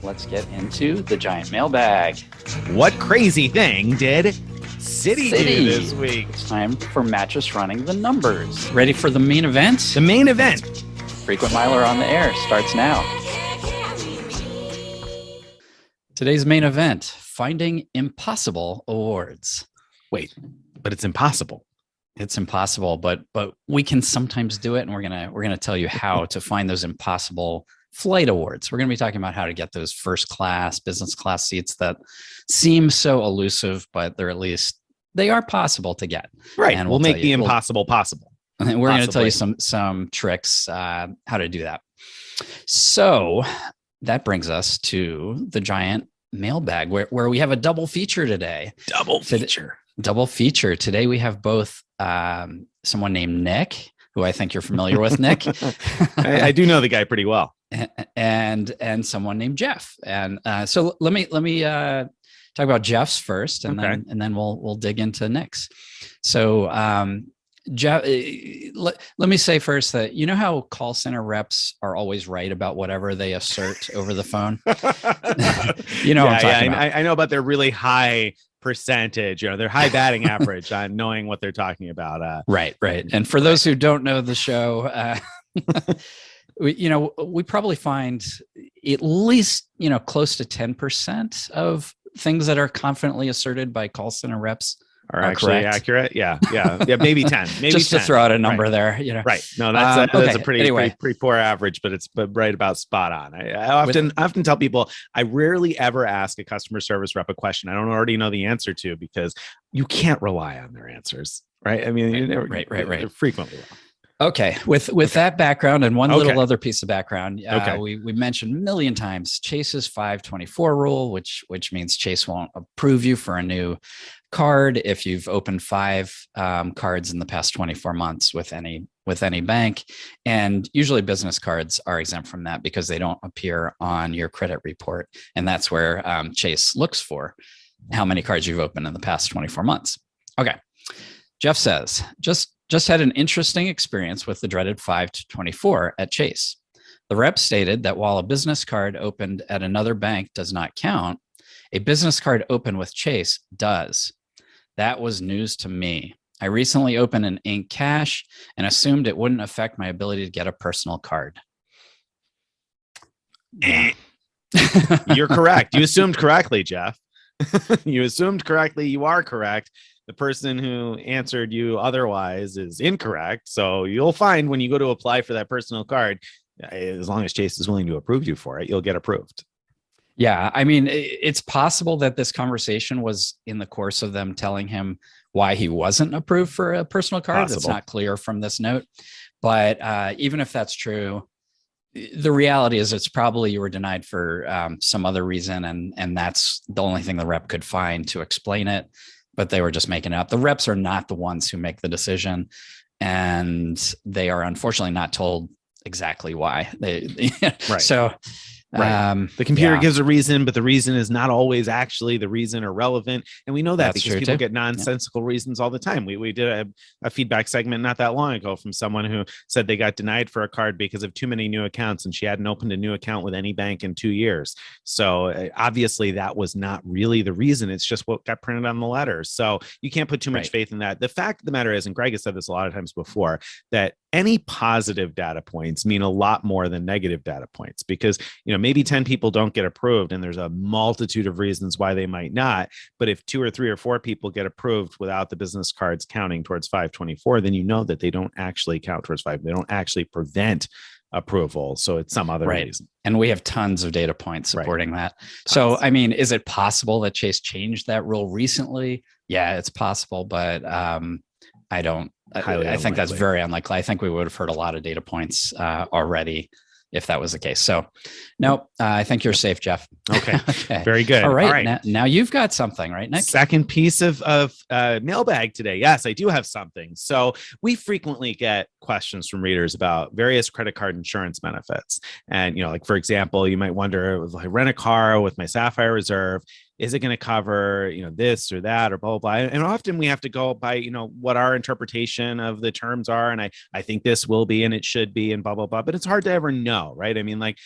let's get into the giant mailbag. What crazy thing did City do this week? It's time for Mattress running the numbers. Ready for the main event? The main event. Frequent Miler on the air starts now. Today's main event, finding impossible awards. Wait, but it's impossible. It's impossible, but we can sometimes do it, and we're gonna tell you how to find those impossible flight awards. We're gonna be talking about how to get those first class, business class seats that seem so elusive, but they are possible to get. Right, and we'll make the impossible possible. And we're going to tell you some tricks how to do that. So that brings us to the giant mailbag, where we have a double feature today. Double feature. Today we have both someone named Nick, who I think you're familiar with, Nick. I do know the guy pretty well. And someone named Jeff. And so let me talk about Jeff's first, and then we'll dig into Nick's. So Jeff, let me say first that you know how call center reps are always right about whatever they assert over the phone. You know what I'm talking about. I know about their really high percentage, their high batting average on knowing what they're talking about. Right. And for those who don't know the show, we probably find at least close to 10% of things that are confidently asserted by call center reps are actually correct. Accurate. Yeah. Maybe 10. Maybe just 10. To throw out a number there. Right. No, that's a pretty poor average, but it's right about spot on. I often tell people I rarely ever ask a customer service rep a question I don't already know the answer to, because you can't rely on their answers. Right. I mean, they're frequently wrong. Okay. With that background and one little other piece of background, we mentioned a million times Chase's 524 rule, which means Chase won't approve you for a new card if you've opened 5 cards in the past 24 months with any bank. And usually business cards are exempt from that because they don't appear on your credit report. And that's where Chase looks for how many cards you've opened in the past 24 months. Okay. Jeff says, just had an interesting experience with the dreaded 524 at Chase. The rep stated that while a business card opened at another bank does not count, a business card opened with Chase does. That was news to me. I recently opened an Ink Cash and assumed it wouldn't affect my ability to get a personal card. Yeah. You're correct. You assumed correctly, Jeff. You assumed correctly. You are correct. The person who answered you otherwise is incorrect. So you'll find when you go to apply for that personal card, as long as Chase is willing to approve you for it, you'll get approved. Yeah. I mean, it's possible that this conversation was in the course of them telling him why he wasn't approved for a personal card. That's not clear from this note. But even if that's true, the reality is it's probably you were denied for some other reason. And that's the only thing the rep could find to explain it. But they were just making it up. The reps are not the ones who make the decision, and they are unfortunately not told exactly why. Right. So the computer gives a reason, but the reason is not always actually the reason or relevant. And we know that because people get nonsensical reasons all the time. We did a feedback segment not that long ago from someone who said they got denied for a card because of too many new accounts, and she hadn't opened a new account with any bank in 2 years. So obviously that was not really the reason. It's just what got printed on the letters. So you can't put too much faith in that. The fact of the matter is, and Greg has said this a lot of times before, that any positive data points mean a lot more than negative data points, because maybe 10 people don't get approved and there's a multitude of reasons why they might not. But if 2 or 3 or 4 people get approved without the business cards counting towards 524, then you know that they don't actually count towards 5. They don't actually prevent approval. So it's some other reason. And we have tons of data points supporting that. So, I mean, is it possible that Chase changed that rule recently? Yeah, it's possible, but I think that's very unlikely. I think we would have heard a lot of data points already if that was the case. So no, I think you're safe, Jeff. Okay. Very good. All right. Now you've got something, right, Nick? Second piece of mailbag today. Yes, I do have something. So we frequently get questions from readers about various credit card insurance benefits. And, like, for example, you might wonder, if I rent a car with my Sapphire Reserve, is it going to cover, this or that or blah, blah, blah. And often we have to go by, what our interpretation of the terms are. And I think this will be, and it should be, and blah, blah, blah. But it's hard to ever know, right? I mean, like,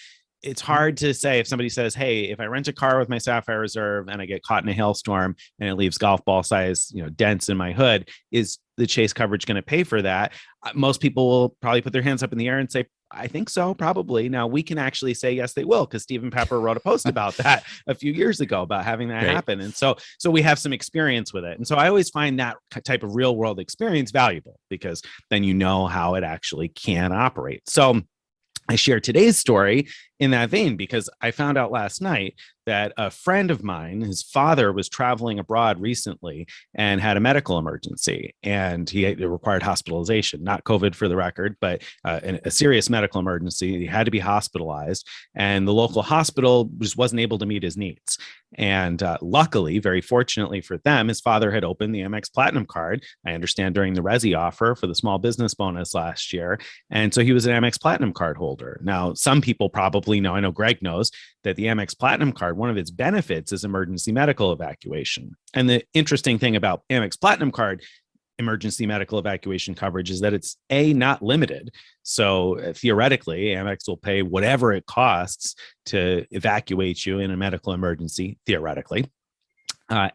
it's hard to say if somebody says, hey, if I rent a car with my Sapphire Reserve and I get caught in a hailstorm and it leaves golf ball size, dents in my hood, is the Chase coverage going to pay for that? Most people will probably put their hands up in the air and say, I think so, probably. Now we can actually say, yes, they will, because Stephen Pepper wrote a post about that a few years ago about having that happen. And so we have some experience with it. And so I always find that type of real world experience valuable, because then you know how it actually can operate. So I share today's story in that vein, because I found out last night that a friend of mine, his father was traveling abroad recently and had a medical emergency, and it required hospitalization, not COVID for the record, but a serious medical emergency. He had to be hospitalized, and the local hospital just wasn't able to meet his needs. And luckily, very fortunately for them, his father had opened the Amex Platinum card, I understand, during the Resi offer for the small business bonus last year. And so he was an Amex Platinum card holder. Now, some people probably know, I know Greg knows, that the Amex Platinum card, one of its benefits is emergency medical evacuation. And the interesting thing about Amex Platinum card emergency medical evacuation coverage is that it's not limited. So theoretically, Amex will pay whatever it costs to evacuate you in a medical emergency, theoretically.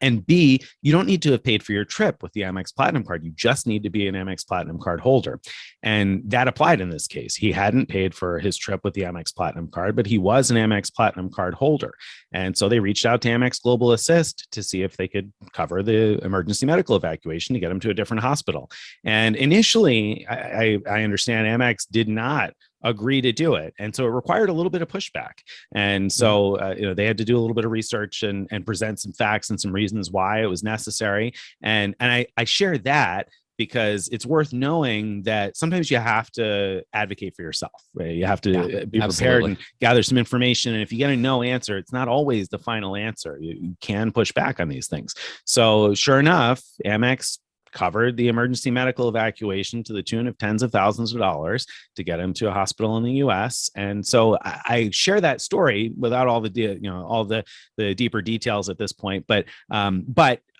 And B, you don't need to have paid for your trip with the Amex Platinum card. You just need to be an Amex Platinum card holder. And that applied in this case. He hadn't paid for his trip with the Amex Platinum card, but he was an Amex Platinum card holder. And so they reached out to Amex Global Assist to see if they could cover the emergency medical evacuation to get him to a different hospital. And initially, I understand Amex did not agree to do it. And so it required a little bit of pushback. And so, they had to do a little bit of research and present some facts and some reasons why it was necessary. And I share that because it's worth knowing that sometimes you have to advocate for yourself, right? You have to be prepared and gather some information. And if you get a no answer, it's not always the final answer. You can push back on these things. So sure enough, Amex covered the emergency medical evacuation to the tune of tens of thousands of dollars to get him to a hospital in the U.S. And so I share that story without all the deeper details at this point, but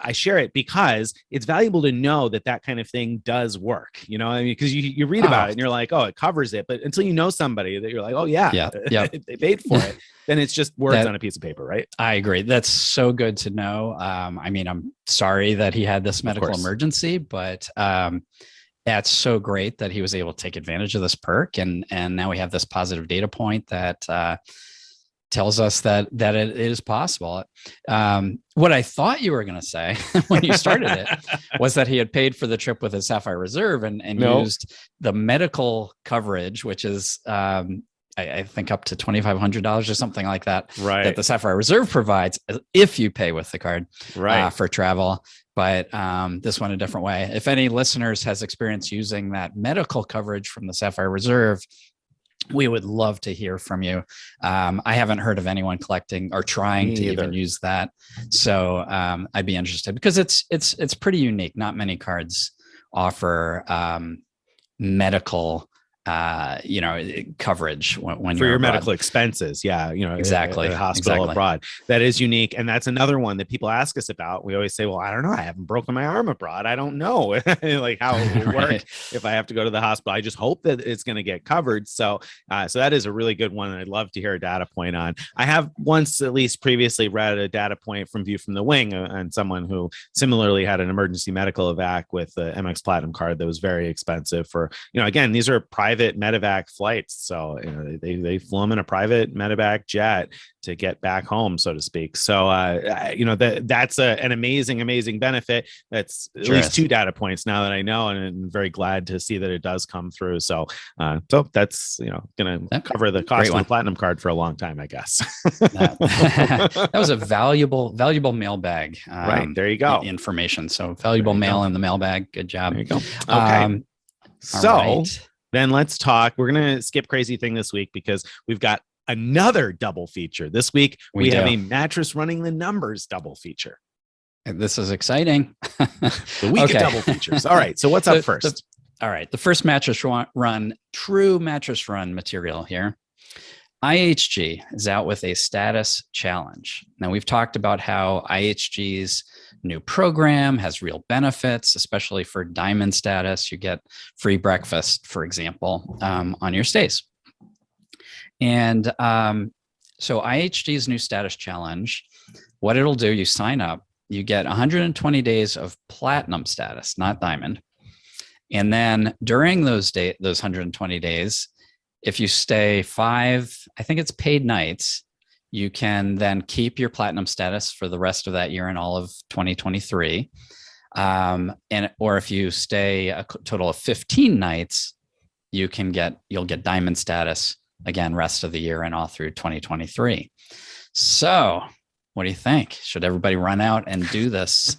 I share it because it's valuable to know that kind of thing does work. Because you read about it and you're like, oh, it covers it, but until you know somebody that you're like, oh yeah. They paid for it, then it's just words on a piece of paper, right? I agree. That's so good to know. I'm sorry that he had this medical emergency, but that's so great that he was able to take advantage of this perk. And now we have this positive data point that tells us that it is possible. What I thought you were going to say when you started it was that he had paid for the trip with his Sapphire Reserve and used the medical coverage, which is I think up to $2,500 or something like that, right, that the Sapphire Reserve provides if you pay with the card, right, for travel. But this went a different way. If any listeners has experience using that medical coverage from the Sapphire Reserve, we would love to hear from you. I haven't heard of anyone collecting or trying to even use that. So I'd be interested, because it's pretty unique. Not many cards offer medical coverage when for you're your abroad. Medical expenses. Yeah. Exactly. A hospital abroad. That is unique. And that's another one that people ask us about. We always say, well, I don't know. I haven't broken my arm abroad. I don't know like how it would work if I have to go to the hospital. I just hope that it's going to get covered. So that is a really good one. And I'd love to hear a data point on. I have once at least previously read a data point from View from the Wing and someone who similarly had an emergency medical evac with the MX Platinum card that was very expensive for, again, these are private medevac flights. So they flew them in a private medevac jet to get back home, so to speak. So that's an amazing benefit. That's at least two data points now that I know, and I'm very glad to see that it does come through. So that's going to cover the cost of the Platinum card for a long time, I guess. That was a valuable mailbag. Right, there you go. Information. So valuable mail in the mailbag. Good job. There you go. Okay. Then let's talk. We're going to skip crazy thing this week because we've got another double feature. This week, we have a Mattress Running the Numbers double feature. This is exciting. The week of double features. All right. So what's up first? All right. The first true mattress run material here. IHG is out with a status challenge. Now, we've talked about how IHG's new program has real benefits, especially for diamond status. You get free breakfast, for example, on your stays. And So IHG's new status challenge, what it'll do, you sign up, you get 120 days of platinum status, not diamond. And then during those 120 days, if you stay 5, I think it's paid nights, you can then keep your platinum status for the rest of that year and all of 2023. Or if you stay a total of 15 nights, you'll get diamond status again, rest of the year and all through 2023. So what do you think? Should everybody run out and do this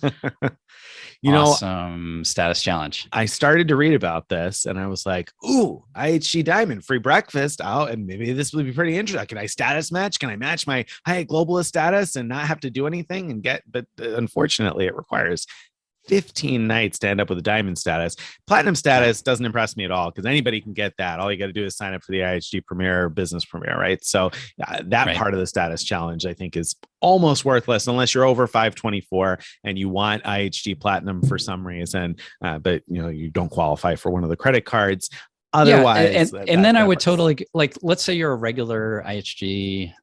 awesome status challenge? I started to read about this and I was like, ooh, IHG Diamond, free breakfast out. And maybe this would be pretty interesting. Can I status match? Can I match my Hyatt Globalist status and not have to do anything but unfortunately it requires 15 nights to end up with a diamond status. Platinum status doesn't impress me at all because anybody can get that. All you got to do is sign up for the IHG Premier Business Premier, right? So that part of the status challenge, I think, is almost worthless unless you're over 524 and you want IHG Platinum for some reason, but you don't qualify for one of the credit cards. Otherwise, and then I would totally, like, let's say you're a regular IHG,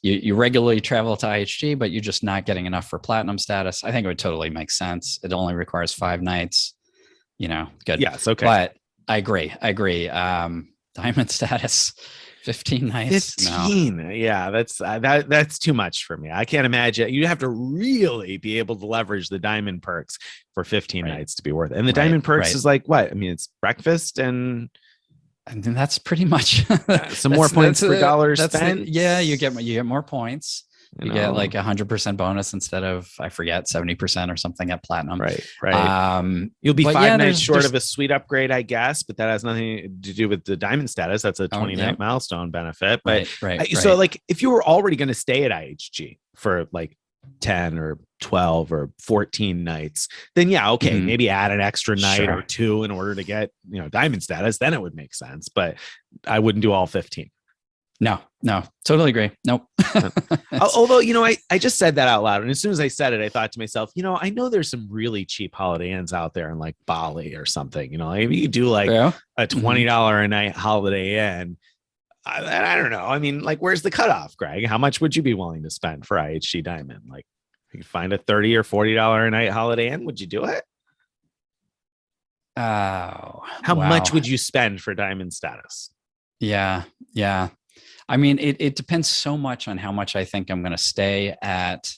you regularly travel to IHG, but you're just not getting enough for platinum status. I think it would totally make sense. It only requires 5 nights, good. Yes. Okay. But I agree. Diamond status, 15 nights. 15. No. Yeah. That's too much for me. I can't imagine. You have to really be able to leverage the diamond perks for 15 nights to be worth it. And the diamond perks is like what? I mean, it's breakfast and then that's pretty much some more points per dollar spent. You get more points. You get like 100% bonus instead of, I forget, 70% or something at platinum. Right. You'll be 5 nights short of a suite upgrade, I guess, but that has nothing to do with the diamond status. That's a 29 milestone benefit. But so like if you were already going to stay at IHG for like 10 or 12 or 14 nights, then maybe add an extra night or 2 in order to get, diamond status. Then it would make sense, but I wouldn't do all 15. No, totally agree. Nope. Although, I just said that out loud. And as soon as I said it, I thought to myself, I know there's some really cheap Holiday Inns out there in like Bali or something, maybe you do like a $20 a night Holiday Inn. I don't know. I mean, like, where's the cutoff, Greg? How much would you be willing to spend for IHG Diamond? Like, if you could find a $30 or $40 a night Holiday Inn, would you do it? How much would you spend for diamond status? Yeah. I mean, it depends so much on how much I think I'm going to stay at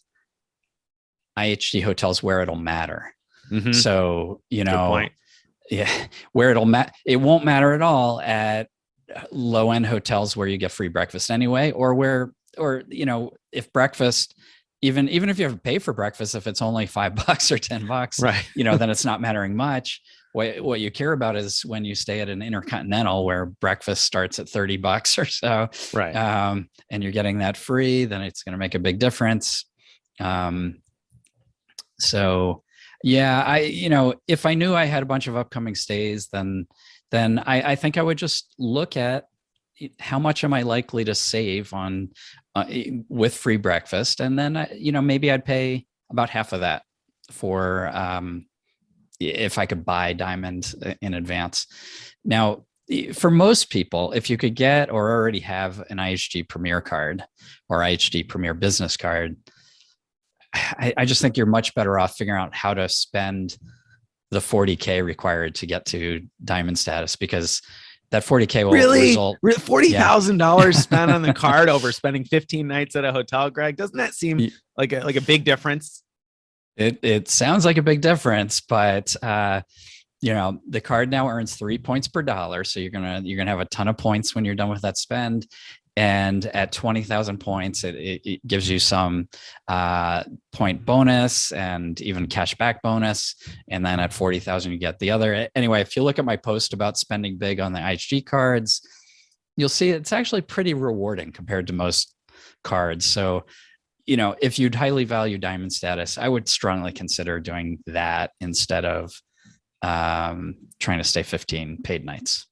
IHG hotels where it'll matter. Mm-hmm. So, where it won't matter at all at low end hotels where you get free breakfast anyway, or if breakfast, even if you have to pay for breakfast, if it's only $5 or $10, right. Then it's not mattering much. What you care about is when you stay at an Intercontinental where breakfast starts at $30 or so, right? And you're getting that free, then it's going to make a big difference. So yeah, if I knew I had a bunch of upcoming stays, then I think I would just look at how much am I likely to save on with free breakfast, and then maybe I'd pay about half of that for if I could buy diamond in advance. Now, for most people, if you could get or already have an IHG Premier card or IHG Premier Business card, I just think you're much better off figuring out how to spend the $40K required to get to diamond status, because that $40K will result. $40,000 spent on the card over spending 15 nights at a hotel, Greg. Doesn't that seem like a big difference? It sounds like a big difference, but the card now earns 3 points per dollar. So you're gonna have a ton of points when you're done with that spend. And at 20,000 points, it gives you some point bonus and even cash back bonus. And then at 40,000, you get the other. Anyway, if you look at my post about spending big on the IHG cards, you'll see it's actually pretty rewarding compared to most cards. So, if you'd highly value diamond status, I would strongly consider doing that instead of trying to stay 15 paid nights.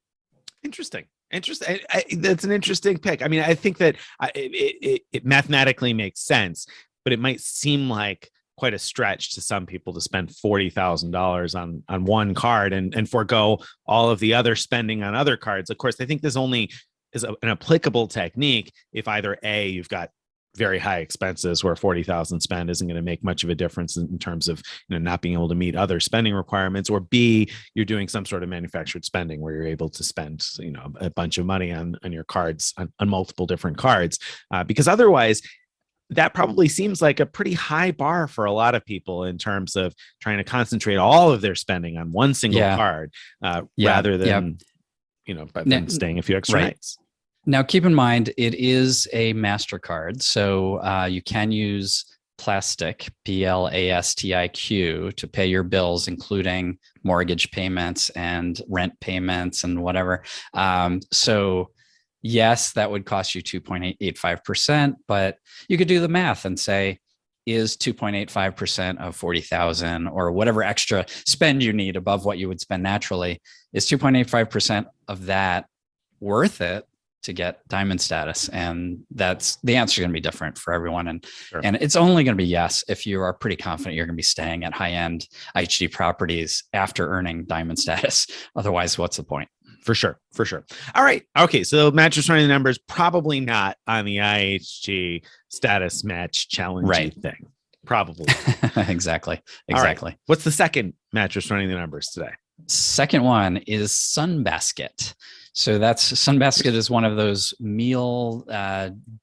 Interesting. That's an interesting pick. I mean, I think that it mathematically makes sense, but it might seem like quite a stretch to some people to spend $40,000 on one card and forego all of the other spending on other cards. Of course, I think this only an applicable technique if either A, you've got very high expenses where 40,000 spend isn't going to make much of a difference in terms of not being able to meet other spending requirements, or B, you're doing some sort of manufactured spending where you're able to spend a bunch of money on your cards, on multiple different cards, because otherwise that probably seems like a pretty high bar for a lot of people in terms of trying to concentrate all of their spending on one single card, rather than but then staying a few extra nights. Now, keep in mind, it is a MasterCard, so you can use plastic, PLASTIQ, to pay your bills, including mortgage payments and rent payments and whatever. So yes, that would cost you 2.85%, but you could do the math and say, is 2.85% of 40,000 or whatever extra spend you need above what you would spend naturally, is 2.85% of that worth it to get diamond status? And that's the answer is going to be different for everyone. And and it's only going to be yes if you are pretty confident you're going to be staying at high-end IHG properties after earning diamond status. Otherwise, what's the point? For sure. All right. Okay. So Mattress running the numbers, probably not on the IHG status match challenge thing. Probably. Exactly. Right. What's the second mattress running the numbers today? Second one is Sunbasket. So Sunbasket is one of those meal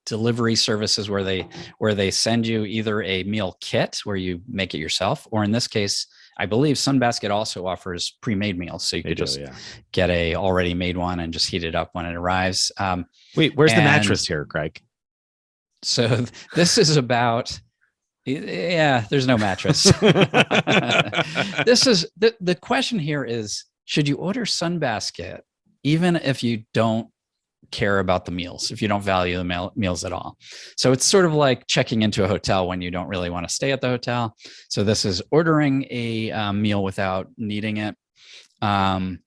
delivery services where they send you either a meal kit where you make it yourself, or in this case, I believe Sunbasket also offers pre-made meals. So you could get a already made one and just heat it up when it arrives. Wait, where's the mattress here, Greg? So this is about... Yeah, there's no mattress. This is the question here is, should you order Sunbasket even if you don't care about the meals, if you don't value the meals at all? So it's sort of like checking into a hotel when you don't really want to stay at the hotel. So this is ordering a meal without needing it. The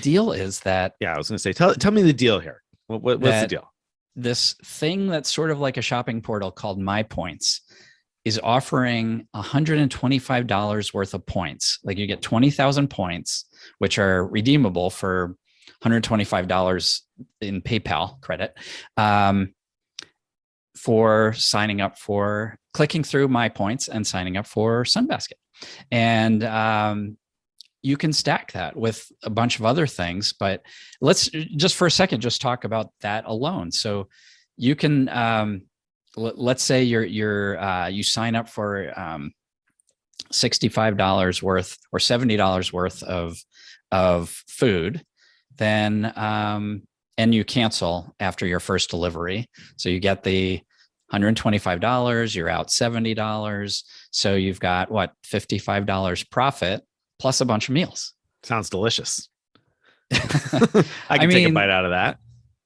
deal is that... Yeah, I was going to say, tell me the deal here. What's the deal? This thing that's sort of like a shopping portal called My Points is offering $125 worth of points. Like you get 20,000 points, which are redeemable for $125 in PayPal credit, for signing up for clicking through My Points and signing up for Sunbasket. And you can stack that with a bunch of other things, but let's just for a second, just talk about that alone. So you can, let's say you sign up for $65 worth or $70 worth of food, then and you cancel after your first delivery. So you get the $125, you're out $70. So you've got what, $55 profit plus a bunch of meals. Sounds delicious. I can take a bite out of that.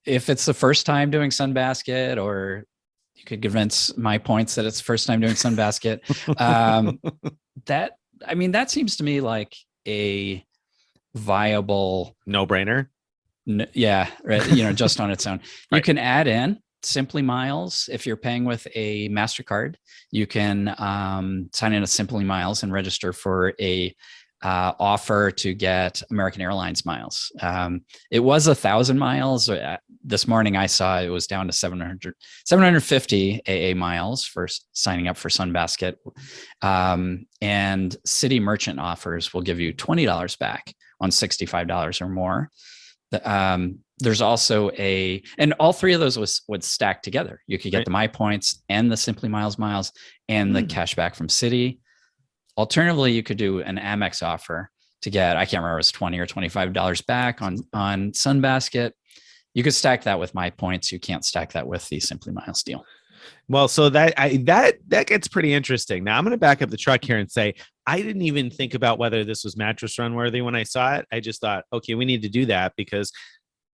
If it's the first time doing Sunbasket, or you could convince My Points that it's the first time doing Sunbasket. That seems to me like a viable no-brainer. Right. Just on its own. Right. You can add in Simply Miles. If you're paying with a MasterCard, you can sign in a Simply Miles and register for a offer to get American Airlines miles. It was 1,000 miles. This morning I saw it was down to 750 AA miles for signing up for Sunbasket. And City Merchant offers will give you $20 back on $65 or more. There's also and all three of those would stack together. You could get the My Points and the Simply Miles and the cash back from Citi. Alternatively, you could do an Amex offer to get, I can't remember, it was $20 or $25 back on Sunbasket. You could stack that with My Points. You can't stack that with the Simply Miles deal. Well, so that gets pretty interesting. Now I'm going to back up the truck here and say, I didn't even think about whether this was mattress run worthy when I saw it. I just thought, okay, we need to do that because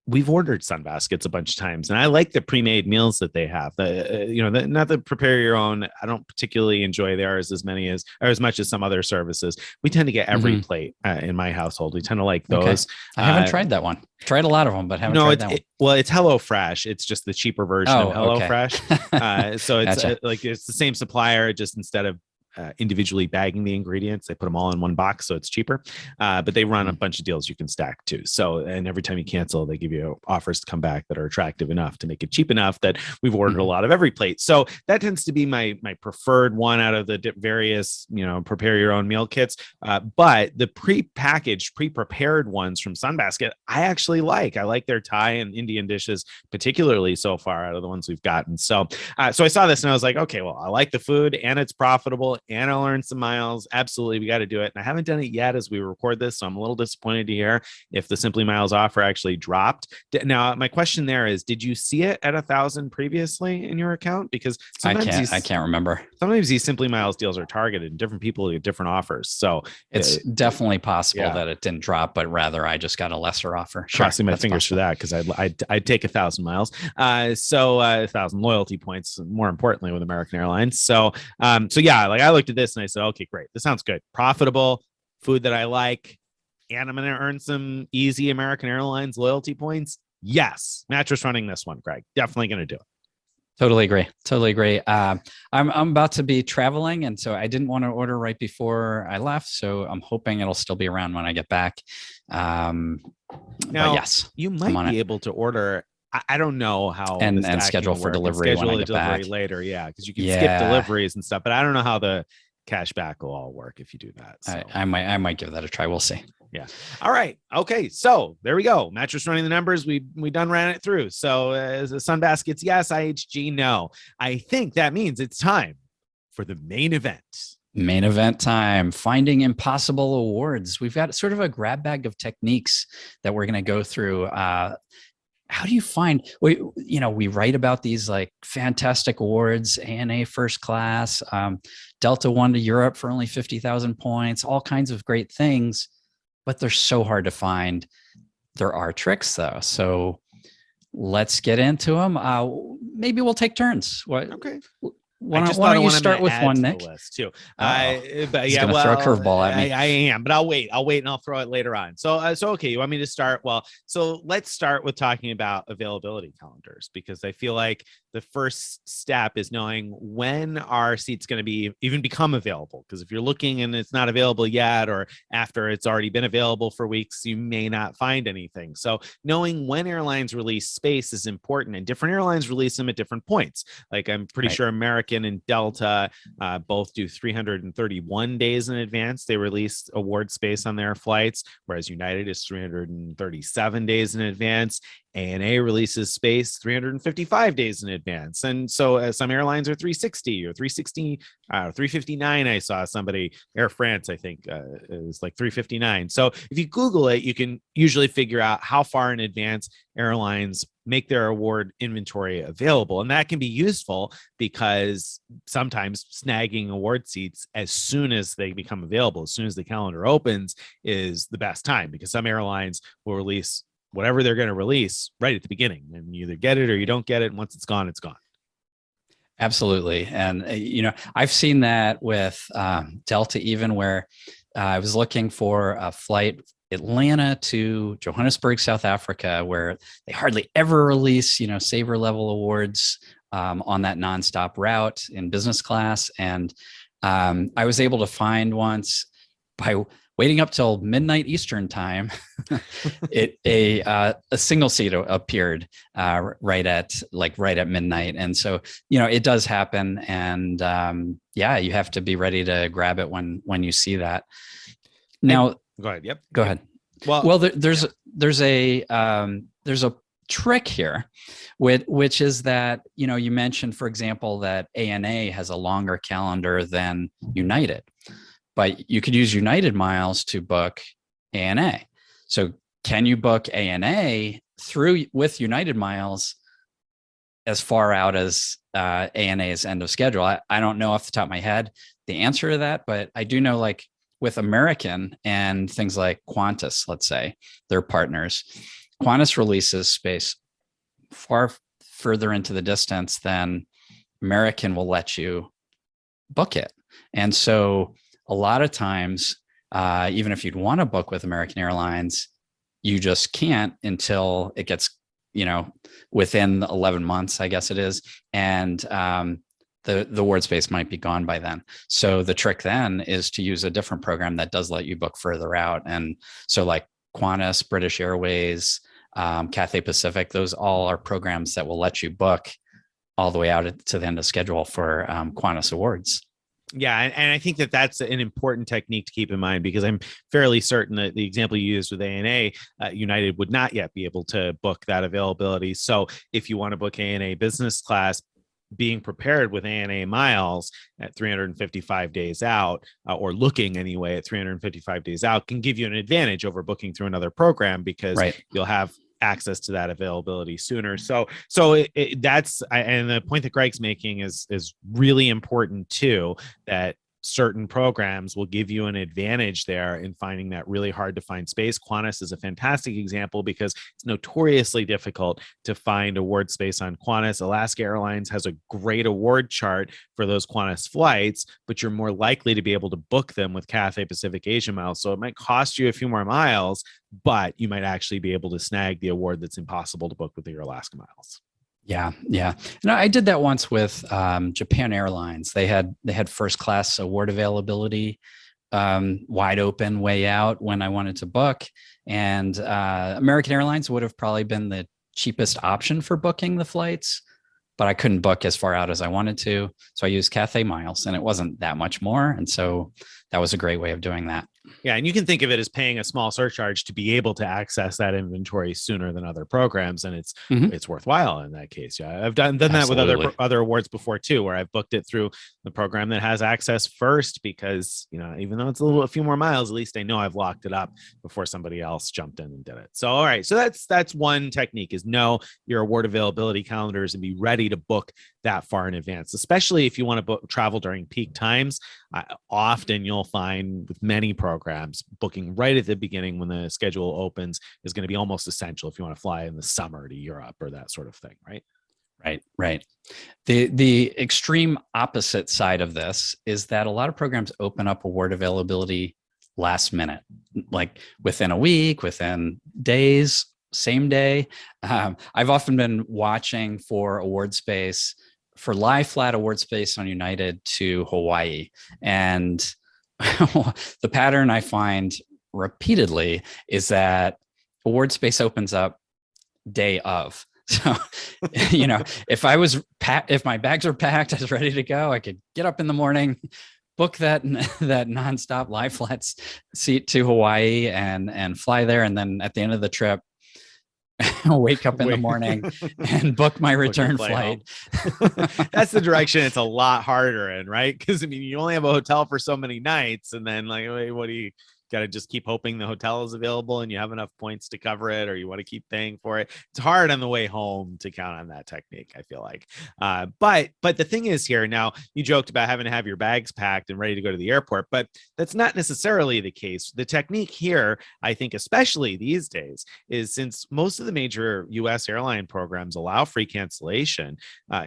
we've ordered Sunbaskets a bunch of times, and I like the pre-made meals that they have. Not the prepare your own. I don't particularly enjoy theirs as much as some other services. We tend to get every plate in my household. We tend to like those. Okay. I haven't tried that one. Tried a lot of them, but haven't tried that one. It's HelloFresh. It's just the cheaper version of HelloFresh. So it's gotcha. It's the same supplier, just instead of individually bagging the ingredients. They put them all in one box, so it's cheaper. But they run a bunch of deals you can stack too. So, and every time you cancel, they give you offers to come back that are attractive enough to make it cheap enough that we've ordered a lot of every plate. So that tends to be my preferred one out of the various, prepare your own meal kits. But the pre-packaged, pre-prepared ones from Sunbasket, I actually like. I like their Thai and Indian dishes, particularly so far out of the ones we've gotten. So I saw this and I was like, okay, well, I like the food and it's profitable and I'll earn some miles. Absolutely. We got to do it. And I haven't done it yet as we record this. So I'm a little disappointed to hear if the Simply Miles offer actually dropped. Now, my question there is, did you see it at 1,000 previously in your account? Because I can't remember. Sometimes these Simply Miles deals are targeted and different people get different offers. So it's definitely possible that it didn't drop, but rather I just got a lesser offer. Crossing my fingers for that, because I'd take 1,000 miles. So 1,000 loyalty points, more importantly, with American Airlines. So yeah, like I looked at this and I said, okay, great. This sounds good. Profitable food that I like. And I'm going to earn some easy American Airlines loyalty points. Yes. Mattress running this one, Greg. Definitely going to do it. Totally agree. I'm about to be traveling, and so I didn't want to order right before I left. So I'm hoping it'll still be around when I get back. Now, yes, you might be able to order. I don't know how and schedule for delivery when I get back later. Yeah, because you can skip deliveries and stuff. But I don't know how the cash back will all work if you do that. So. I might give that a try. We'll see. Yeah. All right. Okay. So there we go. Mattress running the numbers. We done ran it through. So Sunbaskets, yes. IHG, no. I think that means it's time for the main event. Main event time. Finding impossible awards. We've got sort of a grab bag of techniques that we're going to go through. How do you find, we write about these like fantastic awards, ANA first class, Delta 1 to Europe for only 50,000 points, all kinds of great things, but they're so hard to find. There are tricks though. So let's get into them. Maybe we'll take turns. Okay. Why don't you start with one, Nick? Too. But yeah, throw a curveball at me. I am, but I'll wait and I'll throw it later on. So okay, you want me to start? Well, so let's start with talking about availability calendars, because I feel like the first step is knowing when our seat's going to even become available. Because if you're looking and it's not available yet, or after it's already been available for weeks, you may not find anything. So knowing when airlines release space is important, and different airlines release them at different points. Like I'm pretty sure American and Delta both do 331 days in advance. They release award space on their flights, whereas United is 337 days in advance. ANA releases space 355 days in advance. And so some airlines are 360 or 360, 359. I saw somebody, Air France, I think is like 359. So if you Google it, you can usually figure out how far in advance airlines make their award inventory available. And that can be useful because sometimes snagging award seats as soon as they become available, as soon as the calendar opens, is the best time, because some airlines will release whatever they're going to release right at the beginning, and you either get it or you don't get it. And once it's gone, it's gone. Absolutely. And, I've seen that with Delta, even where I was looking for a flight Atlanta to Johannesburg, South Africa, where they hardly ever release, saver level awards on that nonstop route in business class. And I was able to find once by waiting up till midnight Eastern time, a single seat appeared right at midnight. And so, it does happen. And you have to be ready to grab it when you see that. Now, go ahead. Yep. Go ahead. Well, there's a trick here, which is that, you mentioned, for example, that ANA has a longer calendar than United. But you could use United miles to book ANA. So can you book ANA with United miles as far out as ANA's end of schedule? I don't know off the top of my head the answer to that, but I do know, like with American and things like Qantas, let's say, they're partners. Qantas releases space far further into the distance than American will let you book it. And so a lot of times, even if you'd want to book with American Airlines, you just can't until it gets, within 11 months, I guess it is. And the award space might be gone by then. So the trick then is to use a different program that does let you book further out. And so like Qantas, British Airways, Cathay Pacific, those all are programs that will let you book all the way out to the end of schedule for Qantas awards. Yeah, and I think that that's an important technique to keep in mind, because I'm fairly certain that the example you used with ANA, United would not yet be able to book that availability. So if you want to book ANA business class, being prepared with ANA miles at 355 days out, or looking anyway at 355 days out, can give you an advantage over booking through another program, because you'll have access to that availability sooner. So that's, and the point that Greg's making is really important too, that certain programs will give you an advantage there in finding that really hard to find space. Qantas is a fantastic example because it's notoriously difficult to find award space on Qantas. Alaska Airlines has a great award chart for those Qantas flights, but you're more likely to be able to book them with Cathay Pacific Asia miles. So it might cost you a few more miles, but you might actually be able to snag the award that's impossible to book with your Alaska miles. Yeah. No, I did that once with Japan Airlines. They had first class award availability wide open way out when I wanted to book. And American Airlines would have probably been the cheapest option for booking the flights, but I couldn't book as far out as I wanted to. So I used Cathay miles, and it wasn't that much more. And so that was a great way of doing that. Yeah, and you can think of it as paying a small surcharge to be able to access that inventory sooner than other programs, and it's worthwhile in that case. Yeah, I've done that with other awards before too, where I've booked it through the program that has access first, because even though it's a few more miles, at least I know I've locked it up before somebody else jumped in and did it. So all right, so that's one technique, is know your award availability calendars and be ready to book that far in advance, especially if you want to travel during peak times. Often you'll find with many programs, booking right at the beginning when the schedule opens is going to be almost essential if you want to fly in the summer to Europe or that sort of thing, right? Right. The extreme opposite side of this is that a lot of programs open up award availability last minute, like within a week, within days, same day. I've often been watching for award space, for lie flat award space on United to Hawaii. And the pattern I find repeatedly is that award space opens up day of. So, if my bags are packed, I was ready to go, I could get up in the morning, book that nonstop lie flats seat to Hawaii and fly there. And then at the end of the trip, wake up in the morning and book my return flight. That's the direction it's a lot harder in, right? Because you only have a hotel for so many nights, and then what do you got to just keep hoping the hotel is available and you have enough points to cover it, or you want to keep paying for it? It's hard on the way home to count on that technique, I feel like. But the thing is here, now you joked about having to have your bags packed and ready to go to the airport, but that's not necessarily the case. The technique here, I think, especially these days, is since most of the major US airline programs allow free cancellation,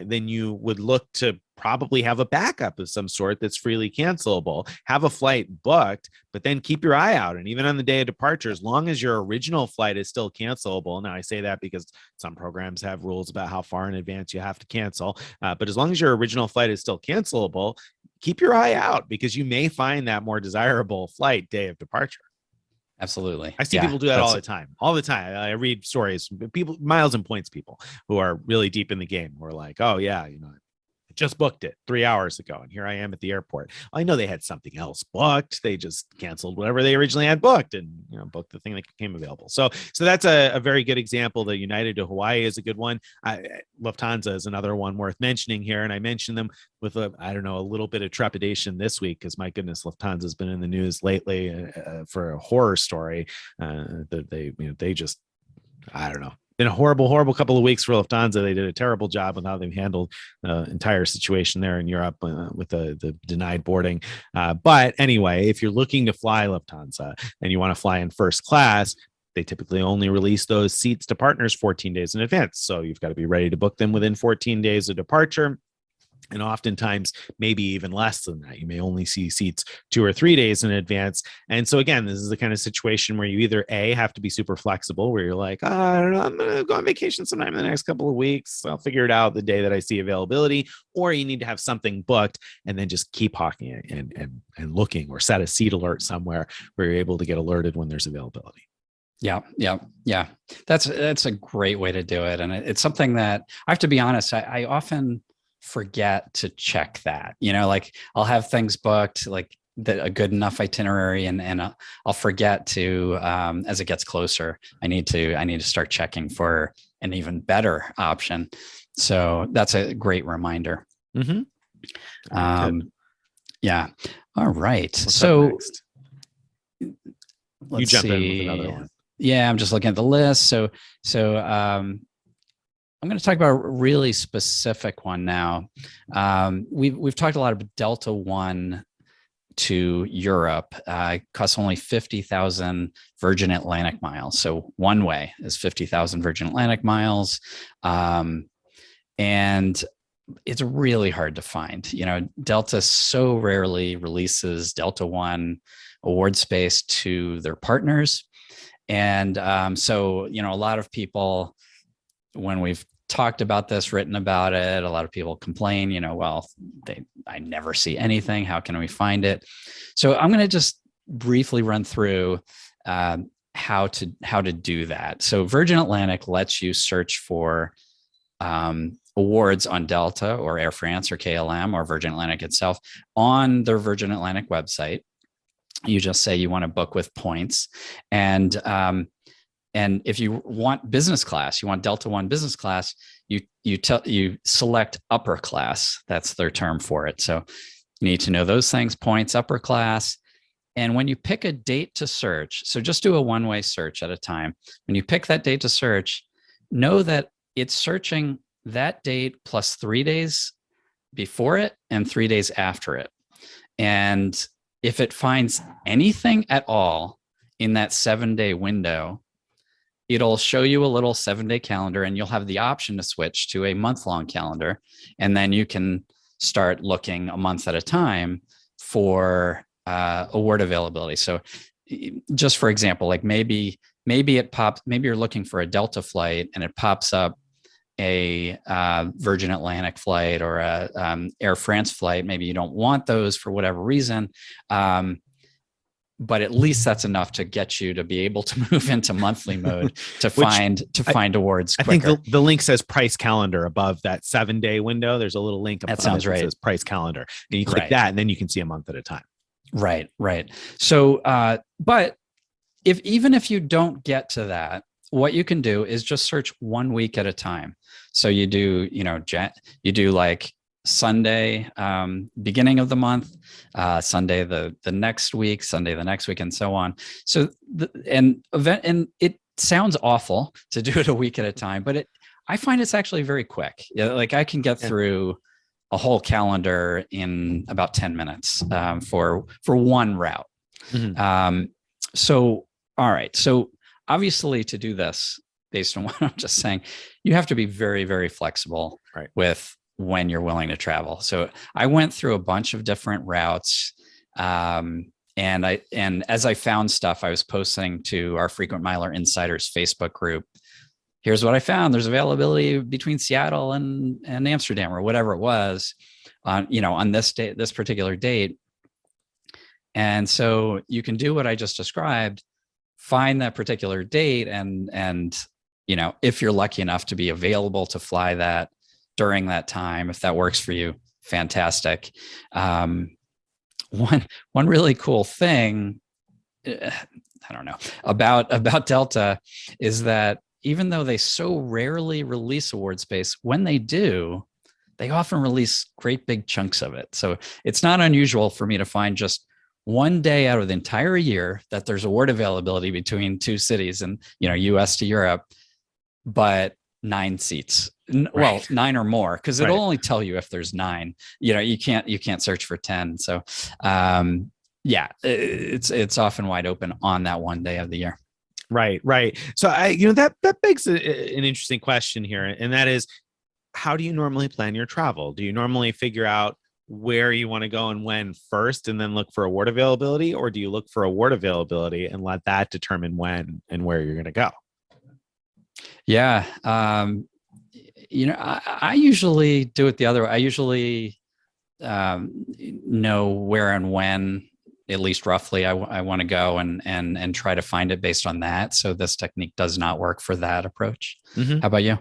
then you would look to probably have a backup of some sort that's freely cancelable, have a flight booked, but then keep your eye out. And even on the day of departure, as long as your original flight is still cancelable. Now I say that because some programs have rules about how far in advance you have to cancel. But as long as your original flight is still cancelable, keep your eye out, because you may find that more desirable flight day of departure. Absolutely. I see people do that all the time. I read stories, people, miles and points people who are really deep in the game, who are like, oh yeah, just booked it 3 hours ago, and here I am at the airport. I know they had something else booked. They just canceled whatever they originally had booked and booked the thing that became available. So that's a very good example. The United to Hawaii is a good one. Lufthansa is another one worth mentioning here, and I mentioned them with a little bit of trepidation this week, because my goodness, Lufthansa has been in the news lately for a horror story that they just, I don't know. Been a horrible couple of weeks for Lufthansa. They did a terrible job with how they've handled the entire situation there in Europe with the denied boarding. But anyway, if you're looking to fly Lufthansa and you want to fly in first class, they typically only release those seats to partners 14 days in advance. So you've got to be ready to book them within 14 days of departure. And oftentimes, maybe even less than that. You may only see seats 2 or 3 days in advance. And so again, this is the kind of situation where you either have to be super flexible, where you're like, I don't know, I'm going to go on vacation sometime in the next couple of weeks. I'll figure it out the day that I see availability. Or you need to have something booked and then just keep hawking it and looking, or set a seat alert somewhere where you're able to get alerted when there's availability. Yeah. That's a great way to do it. And it's something that I have to be honest, I often forget to check that, like I'll have things booked, like a good enough itinerary, and I'll forget to, as it gets closer, I need to start checking for an even better option. So that's a great reminder. Mm-hmm. Yeah. All right. So you jump in with another one. Yeah, I'm just looking at the list. So I'm going to talk about a really specific one now. We've talked a lot about Delta One to Europe. It costs only 50,000 Virgin Atlantic miles. So one way is 50,000 Virgin Atlantic miles. And it's really hard to find. Delta so rarely releases Delta One award space to their partners. And so, a lot of people, when we've talked about this, written about it, a lot of people complain, I never see anything. How can we find it? So I'm going to just briefly run through how to do that. So Virgin Atlantic lets you search for awards on Delta or Air France or KLM or Virgin Atlantic itself on their Virgin Atlantic website. You just say you want to book with points, and if you want business class, you want Delta One business class, you select upper class. That's their term for it. So you need to know those things: points, upper class. And when you pick a date to search, so just do a one-way search at a time. When you pick that date to search, know that it's searching that date plus 3 days before it and 3 days after it. And if it finds anything at all in that 7-day window, it'll show you a little 7-day calendar, and you'll have the option to switch to a month-long calendar. And then you can start looking a month at a time for award availability. So just for example, like maybe you're looking for a Delta flight and it pops up a Virgin Atlantic flight or a Air France flight. Maybe you don't want those for whatever reason, but at least that's enough to get you to be able to move into monthly mode to find awards quicker. I think the link says price calendar above that 7-day window. There's a little link above that sounds right. That says price calendar, and you click that, and then you can see a month at a time. Right. So, but even if you don't get to that, what you can do is just search 1 week at a time. So you do, like Sunday, beginning of the month, Sunday, the next week, Sunday, the next week, and so on. So and it sounds awful to do it a week at a time, but I find it's actually very quick. Like I can get through a whole calendar in about 10 minutes for one route. Mm-hmm. So, all right. So obviously to do this, based on what I'm just saying, you have to be very, very flexible with when you're willing to travel. So I went through a bunch of different routes. And as I found stuff, I was posting to our Frequent Miler Insiders Facebook group. Here's what I found. There's availability between Seattle and Amsterdam or whatever it was on this date, this particular date. And so you can do what I just described, find that particular date. And if you're lucky enough to be available to fly that during that time, if that works for you, fantastic. One really cool thing, I don't know, about Delta is that even though they so rarely release award space, when they do, they often release great big chunks of it. So it's not unusual for me to find just one day out of the entire year that there's award availability between two cities and, US to Europe, but 9 seats. Well, 9 or more, because it'll only tell you if there's 9. You can't search for 10. So it's often wide open on that one day of the year. Right. So that begs an interesting question here. And that is, how do you normally plan your travel? Do you normally figure out where you want to go and when first, and then look for award availability? Or do you look for award availability and let that determine when and where you're going to go? Yeah. I usually do it the other way. I usually know where and when, at least roughly, I want to go and try to find it based on that. So this technique does not work for that approach. Mm-hmm. How about you?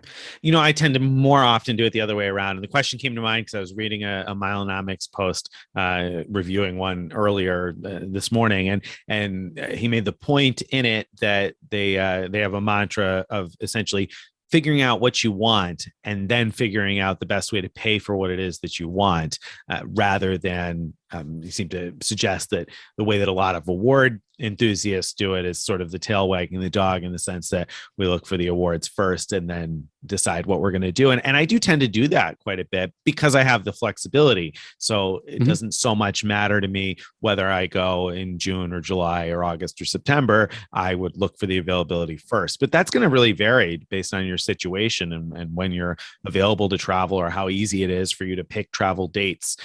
I tend to more often do it the other way around. And the question came to mind because I was reading a Milenomics post, reviewing one earlier this morning, and he made the point in it that they have a mantra of essentially figuring out what you want and then figuring out the best way to pay for what it is that you want, rather than you seem to suggest that the way that a lot of award enthusiasts do it is sort of the tail wagging the dog, in the sense that we look for the awards first and then decide what we're going to do. And I do tend to do that quite a bit because I have the flexibility. So it doesn't so much matter to me whether I go in June or July or August or September. I would look for the availability first, but that's going to really vary based on your situation and when you're available to travel, or how easy it is for you to pick travel dates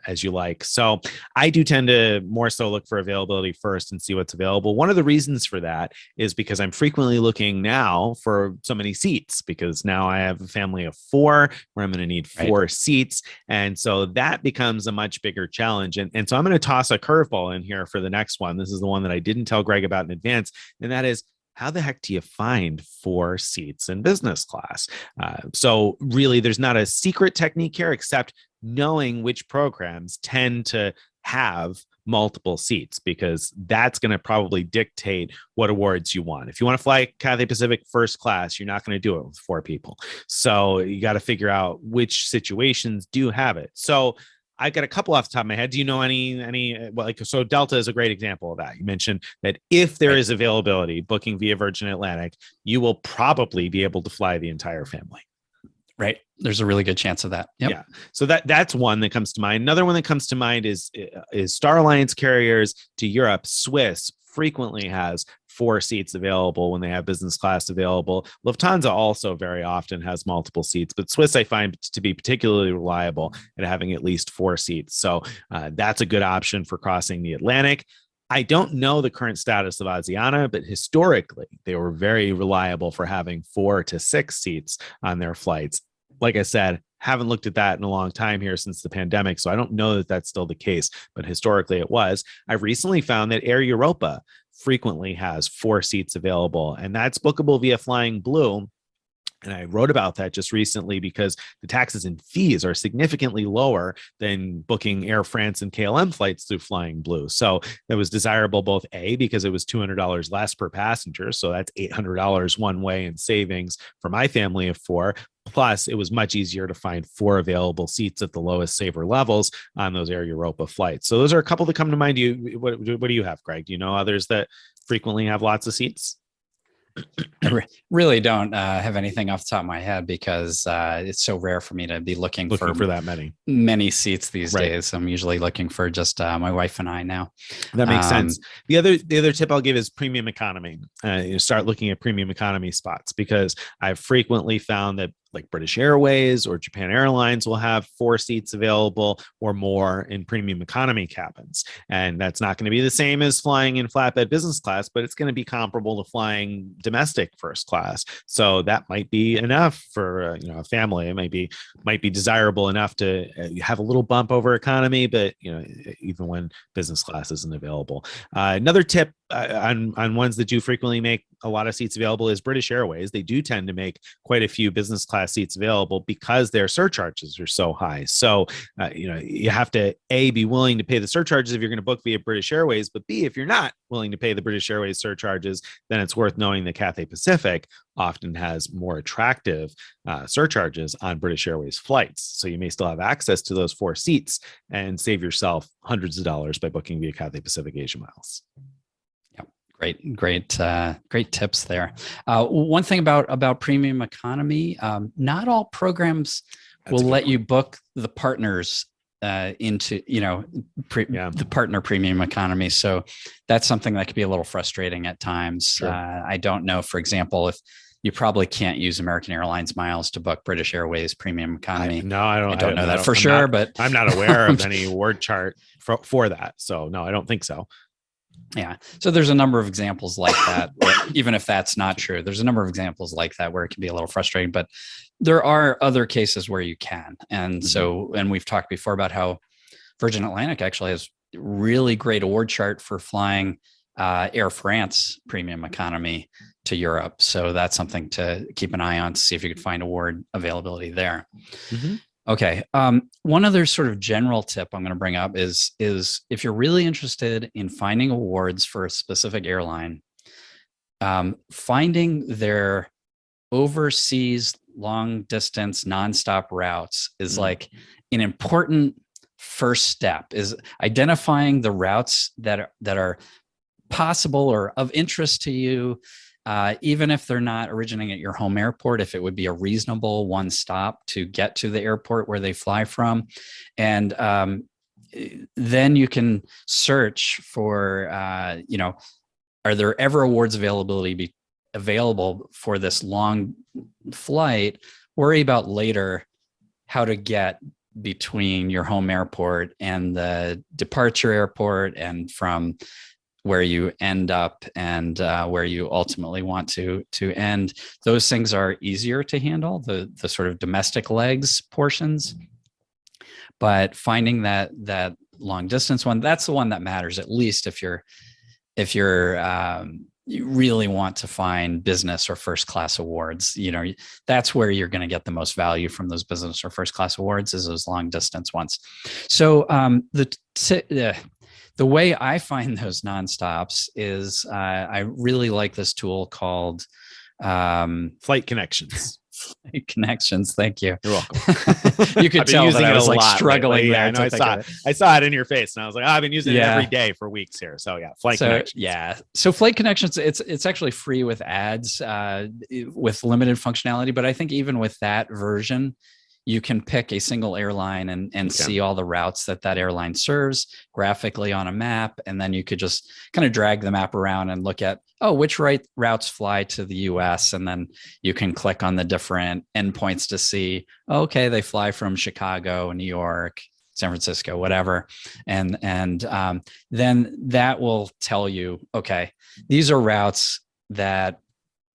as you like. So I do tend to more so look for availability first and see what's available. One of the reasons for that is because I'm frequently looking now for so many seats, because now I have a family of 4 where I'm going to need 4 seats. And so that becomes a much bigger challenge. And so I'm going to toss a curveball in here for the next one. This is the one that I didn't tell Greg about in advance. And that is, how the heck do you find 4 seats in business class? So really, there's not a secret technique here, except knowing which programs tend to have multiple seats, because that's going to probably dictate what awards you want. If you want to fly Cathay Pacific first class, you're not going to do it with 4 people. So you got to figure out which situations do have it. So I got a couple off the top of my head. Do you know so Delta is a great example of that. You mentioned that if there is availability, booking via Virgin Atlantic, you will probably be able to fly the entire family. Right. There's a really good chance of that. Yep. Yeah. So that's one that comes to mind. Another one that comes to mind is Star Alliance carriers to Europe. Swiss frequently has 4 seats available when they have business class available. Lufthansa also very often has multiple seats, but Swiss I find to be particularly reliable at having at least 4 seats. So that's a good option for crossing the Atlantic. I don't know the current status of Asiana, but historically they were very reliable for having 4 to 6 seats on their flights. Like I said, haven't looked at that in a long time here since the pandemic, so I don't know that that's still the case, but historically it was. I've recently found that Air Europa frequently has 4 seats available, and that's bookable via Flying Blue. And I wrote about that just recently because the taxes and fees are significantly lower than booking Air France and KLM flights through Flying Blue. So that was desirable, both A, because it was $200 less per passenger. So that's $800 one way in savings for my family of 4. Plus, it was much easier to find 4 available seats at the lowest saver levels on those Air Europa flights. So those are a couple that come to mind. What do you have, Greg? Do you know others that frequently have lots of seats? I really don't have anything off the top of my head, because it's so rare for me to be looking for that many seats these days. I'm usually looking for just my wife and I now. That makes sense. The other tip I'll give is premium economy. You start looking at premium economy spots, because I've frequently found that like British Airways or Japan Airlines will have 4 seats available or more in premium economy cabins. And that's not going to be the same as flying in flatbed business class, but it's going to be comparable to flying domestic first class. So that might be enough for a family. It might be desirable enough to have a little bump over economy, but even when business class isn't available. Another tip on ones that do frequently make a lot of seats available is British Airways. They do tend to make quite a few business class seats available because their surcharges are so high. So, you have to be willing to pay the surcharges if you're going to book via British Airways, but B, if you're not willing to pay the British Airways surcharges, then it's worth knowing that Cathay Pacific often has more attractive surcharges on British Airways flights. So you may still have access to those 4 seats and save yourself hundreds of dollars by booking via Cathay Pacific Asia Miles. Great tips there. One thing about premium economy, not all programs will let you book the partners into the partner premium economy. So that's something that could be a little frustrating at times. Sure. I don't know, for example, you probably can't use American Airlines miles to book British Airways premium economy. I don't know that for sure, but I'm not aware of any word chart for that. So no, I don't think so. Yeah. So there's a number of examples like that, even if that's not true. There's a number of examples like that where it can be a little frustrating, but there are other cases where you can. And so, and we've talked before about how Virgin Atlantic actually has really great award chart for flying Air France premium economy to Europe. So that's something to keep an eye on to see if you could find award availability there. Okay. One other sort of general tip I'm going to bring up is if you're really interested in finding awards for a specific airline, finding their overseas long distance nonstop routes is like an important first step, is identifying the routes that are possible or of interest to you. Even if they're not originating at your home airport, if it would be a reasonable one stop to get to the airport where they fly from. And then you can search for, are there ever awards available for this long flight? Worry about later how to get between your home airport and the departure airport, and from where you end up and where you ultimately want to end. Those things are easier to handle, the sort of domestic legs portions. But finding that long distance one, that's the one that matters, at least if you really want to find business or first class awards. That's where you're going to get the most value from those business or first class awards, is those long distance ones. So the way I find those nonstops is I really like this tool called Flight Connections. Flight Connections. Thank you. You're welcome. You could tell that I was like struggling there. I saw it in your face, and I was like, I've been using it every day for weeks here. So yeah, Flight Connections. Yeah. So Flight Connections, it's actually free with ads, with limited functionality. But I think even with that version, you can pick a single airline and see all the routes that airline serves graphically on a map. And then you could just kind of drag the map around and look at, which routes fly to the US. And then you can click on the different endpoints to see, okay, they fly from Chicago, New York, San Francisco, whatever. And then that will tell you, okay, these are routes that,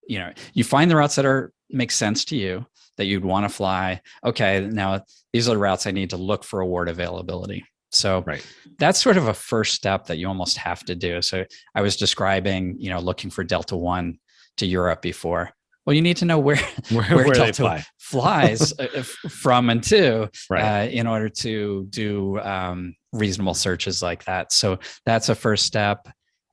you find the routes that make sense to you, that you'd want to fly. Okay, now these are the routes I need to look for award availability. So that's sort of a first step that you almost have to do. So I was describing, looking for Delta One to Europe before. Well, you need to know where Delta flies from and to in order to do reasonable searches like that. So that's a first step.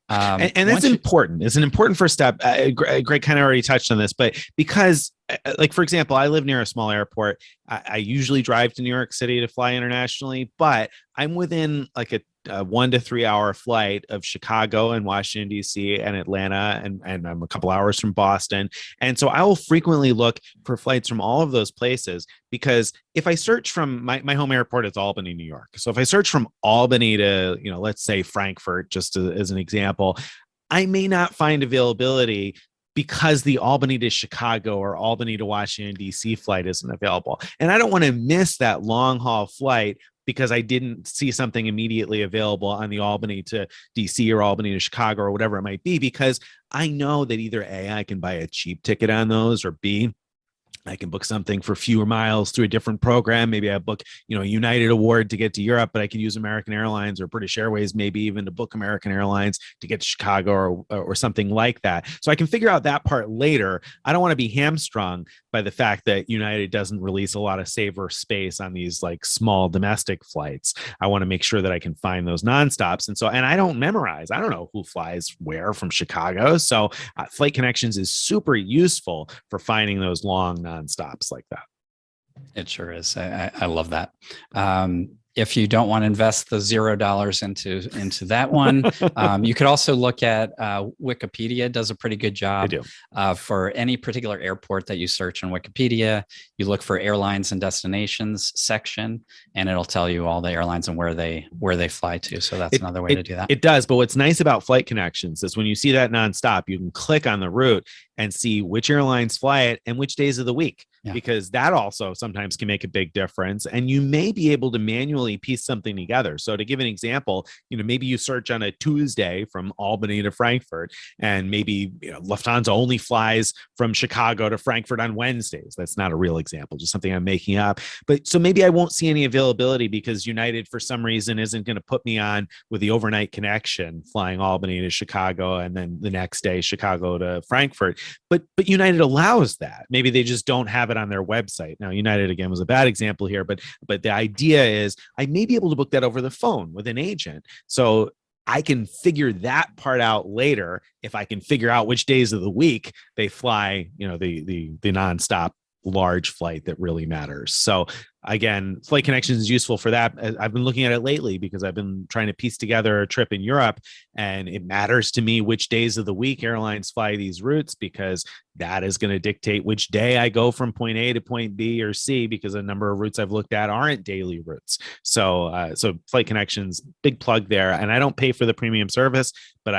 And that's important. It's an important first step. Greg kind of already touched on this, but because, like, for example, I live near a small airport. I usually drive to New York City to fly internationally, but I'm within like a 1 to 3 hour flight of Chicago and Washington, D.C. and Atlanta. And I'm a couple hours from Boston. And so I will frequently look for flights from all of those places, because if I search from my home airport is Albany, New York. So if I search from Albany to, let's say Frankfurt, just as an example, I may not find availability because the Albany to Chicago or Albany to Washington, D.C. flight isn't available. And I don't want to miss that long haul flight because I didn't see something immediately available on the Albany to DC or Albany to Chicago or whatever it might be, because I know that either A, I can buy a cheap ticket on those, or B, I can book something for fewer miles through a different program. Maybe I book, a United Award to get to Europe, but I could use American Airlines or British Airways, maybe even to book American Airlines to get to Chicago or something like that. So I can figure out that part later. I don't want to be hamstrung by the fact that United doesn't release a lot of saver space on these like small domestic flights. I want to make sure that I can find those nonstops. And I don't memorize. I don't know who flies where from Chicago. So Flight Connections is super useful for finding those long nonstops like that. It sure is. I love that. If you don't want to invest the $0 into that one, you could also look at Wikipedia. Does a pretty good job. They do. For any particular airport that you search on Wikipedia. You look for airlines and destinations section, and it'll tell you all the airlines and where they fly to. So that's another way to do that. It does. But what's nice about Flight Connections is when you see that nonstop, you can click on the route and see which airlines fly it and which days of the week, because that also sometimes can make a big difference. And you may be able to manually piece something together. So to give an example, maybe you search on a Tuesday from Albany to Frankfurt, and maybe Lufthansa only flies from Chicago to Frankfurt on Wednesdays. That's not a real example, just something I'm making up. But so maybe I won't see any availability because United for some reason isn't going to put me on with the overnight connection flying Albany to Chicago and then the next day Chicago to Frankfurt. But United allows that. Maybe they just don't have it on their website. Now, United again was a bad example here, but the idea is I may be able to book that over the phone with an agent. So I can figure that part out later if I can figure out which days of the week they fly, the nonstop large flight that really matters. So again, Flight Connections is useful for that. I've been looking at it lately because I've been trying to piece together a trip in Europe, and it matters to me which days of the week airlines fly these routes, because that is going to dictate which day I go from point A to point B or C, because a number of routes I've looked at aren't daily routes. So Flight Connections, big plug there. And I don't pay for the premium service, but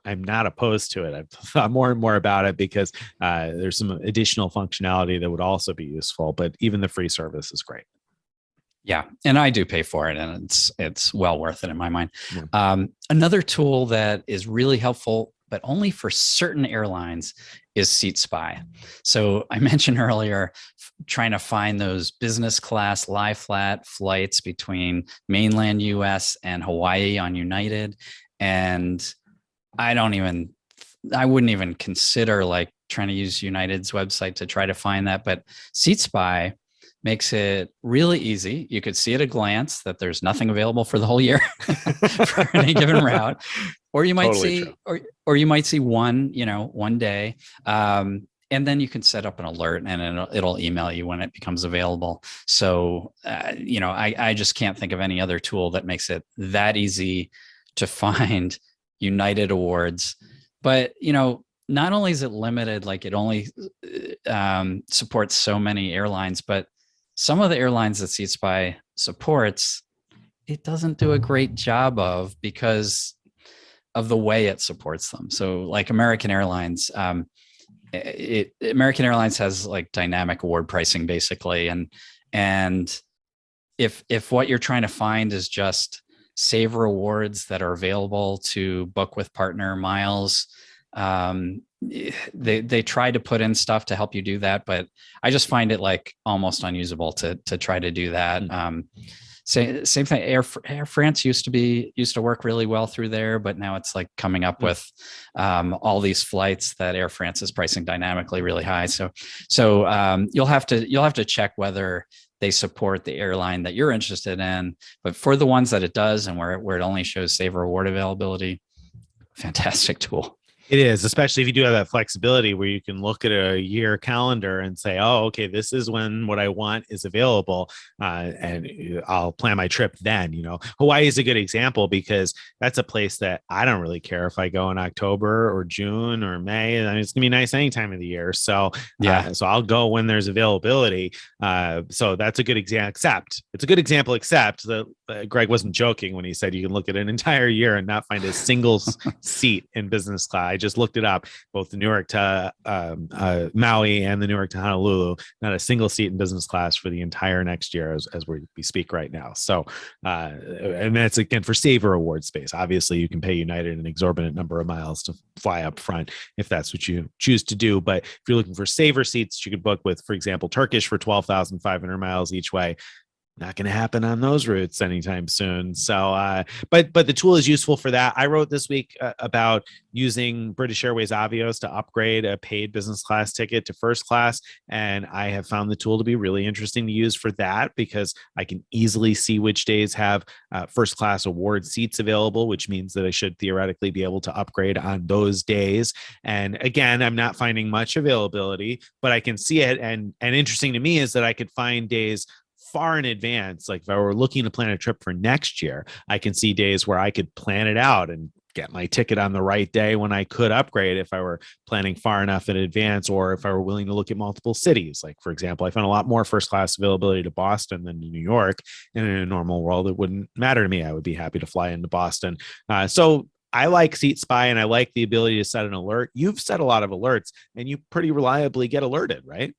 I'm not opposed to it. I've thought more and more about it because there's some additional functionality that would also be useful, but even the free service is great. Yeah. And I do pay for it, and it's well worth it in my mind. Yeah. Another tool that is really helpful, but only for certain airlines, is SeatSpy. So I mentioned earlier, trying to find those business class lie flat flights between mainland US and Hawaii on United. And I wouldn't even consider like trying to use United's website to try to find that, but SeatSpy makes it really easy. You could see at a glance that there's nothing available for the whole year for any given route, or you might see, or you might see one day, and then you can set up an alert, and it'll email you when it becomes available. So, I just can't think of any other tool that makes it that easy to find United awards. But, not only is it limited, like it only supports so many airlines, but some of the airlines that SeatSpy supports, it doesn't do a great job of because of the way it supports them. So like American Airlines, American Airlines has like dynamic award pricing basically. And if what you're trying to find is just Saver awards that are available to book with partner miles, they try to put in stuff to help you do that, but I just find it like almost unusable to try to do that. Same thing. Air France used to work really well through there, but now it's like coming up with all these flights that Air France is pricing dynamically really high. So you'll have to check whether they support the airline that you're interested in. But for the ones that it does, and where it only shows Saver award availability, fantastic tool. It is, especially if you do have that flexibility where you can look at a year calendar and say, oh, okay, this is when what I want is available. And I'll plan my trip then. Hawaii is a good example because that's a place that I don't really care if I go in October or June or May. I mean, it's gonna be nice any time of the year. So so I'll go when there's availability. So that's a good example. It's a good example, except that Greg wasn't joking when he said you can look at an entire year and not find a single seat in business class. I just looked it up, both the Newark to Maui and the Newark to Honolulu, not a single seat in business class for the entire next year as we speak right now. So, and that's again for Saver award space. Obviously, you can pay United an exorbitant number of miles to fly up front if that's what you choose to do. But if you're looking for Saver seats, you could book with, for example, Turkish for 12,500 miles each way. Not going to happen on those routes anytime soon. So, but the tool is useful for that. I wrote this week about using British Airways Avios to upgrade a paid business class ticket to first class. And I have found the tool to be really interesting to use for that because I can easily see which days have first class award seats available, which means that I should theoretically be able to upgrade on those days. And again, I'm not finding much availability, but I can see it. And interesting to me is that I could find days far in advance. Like if I were looking to plan a trip for next year, I can see days where I could plan it out and get my ticket on the right day when I could upgrade if I were planning far enough in advance, or if I were willing to look at multiple cities. Like, for example, I found a lot more first class availability to Boston than to New York. And in a normal world, it wouldn't matter to me. I would be happy to fly into Boston. So I like SeatSpy and I like the ability to set an alert. You've set a lot of alerts and you pretty reliably get alerted, right?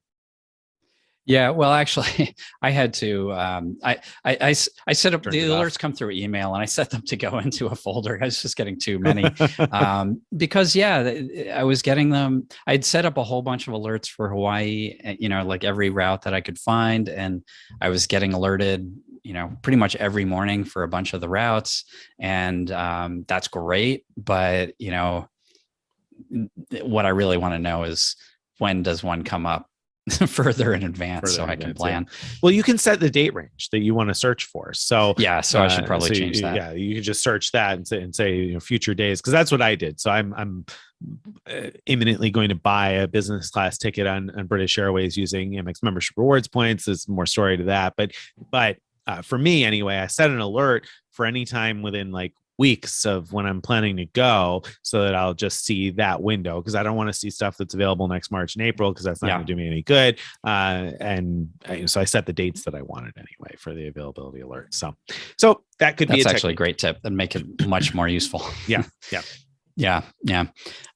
Yeah, well, actually, I had to. I set up the alerts come through email, and I set them to go into a folder. I was just getting too many because I was getting them. I'd set up a whole bunch of alerts for Hawaii, like every route that I could find, and I was getting alerted, pretty much every morning for a bunch of the routes, and that's great. But what I really want to know is, when does one come up further in advance so I can plan. Yeah. Well, you can set the date range that you want to search for. So I should probably change that. Yeah, you can just search that and say future days, because that's what I did. So I'm imminently going to buy a business class ticket on British Airways using Amex membership rewards points. There's more story to that, but for me anyway, I set an alert for any time within like weeks of when I'm planning to go, so that I'll just see that window, because I don't want to see stuff that's available next March and April, because that's not going to do me any good. So I set the dates that I wanted anyway for the availability alert. So that could be actually a great tip and make it much more useful. Yeah.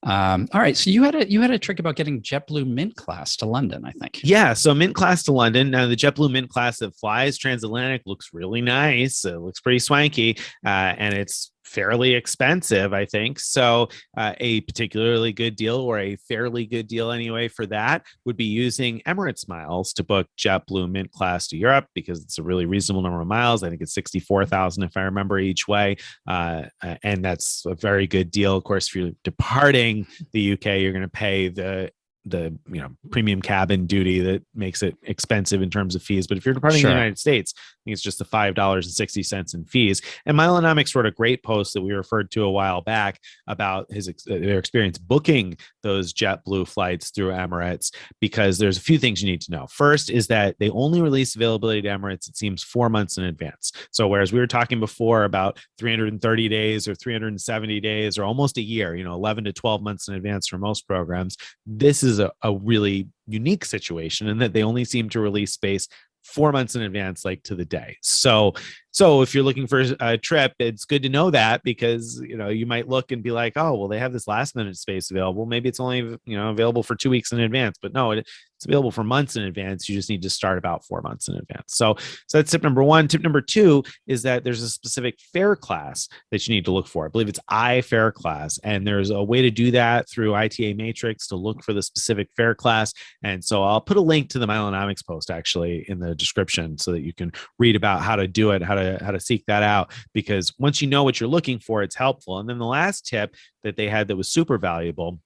All right. So you had a trick about getting JetBlue Mint class to London, I think. Yeah. So Mint class to London. Now the JetBlue Mint class that flies transatlantic looks really nice. It looks pretty swanky, and it's fairly expensive, I think. So a particularly good deal, or a fairly good deal anyway, for that would be using Emirates miles to book JetBlue Mint class to Europe, because it's a really reasonable number of miles. I think it's 64,000 if I remember each way, and that's a very good deal. Of course, if you're departing the UK, you're going to pay the premium cabin duty that makes it expensive in terms of fees. But if you're departing the United States, I think it's just the $5.60 in fees. And Milenomics wrote a great post that we referred to a while back about their experience booking those JetBlue flights through Emirates, because there's a few things you need to know. First is that they only release availability to Emirates, it seems, 4 months in advance. So whereas we were talking before about 330 days or 370 days or almost a year, 11 to 12 months in advance for most programs, this is a really unique situation in that they only seem to release space 4 months in advance, like to the day. So if you're looking for a trip, it's good to know that, because you might look and be like, oh, well, they have this last minute space available. Maybe it's only available for 2 weeks in advance, but no, it's available for months in advance. You just need to start about 4 months in advance. So that's tip number one. Tip number two is that there's a specific fare class that you need to look for. I believe it's I fare class, and there's a way to do that through ITA Matrix to look for the specific fare class. And so I'll put a link to the Milenomics post actually in the description, so that you can read about how to do it, how to seek that out, because once you know what you're looking for, it's helpful. And then the last tip that they had that was super valuable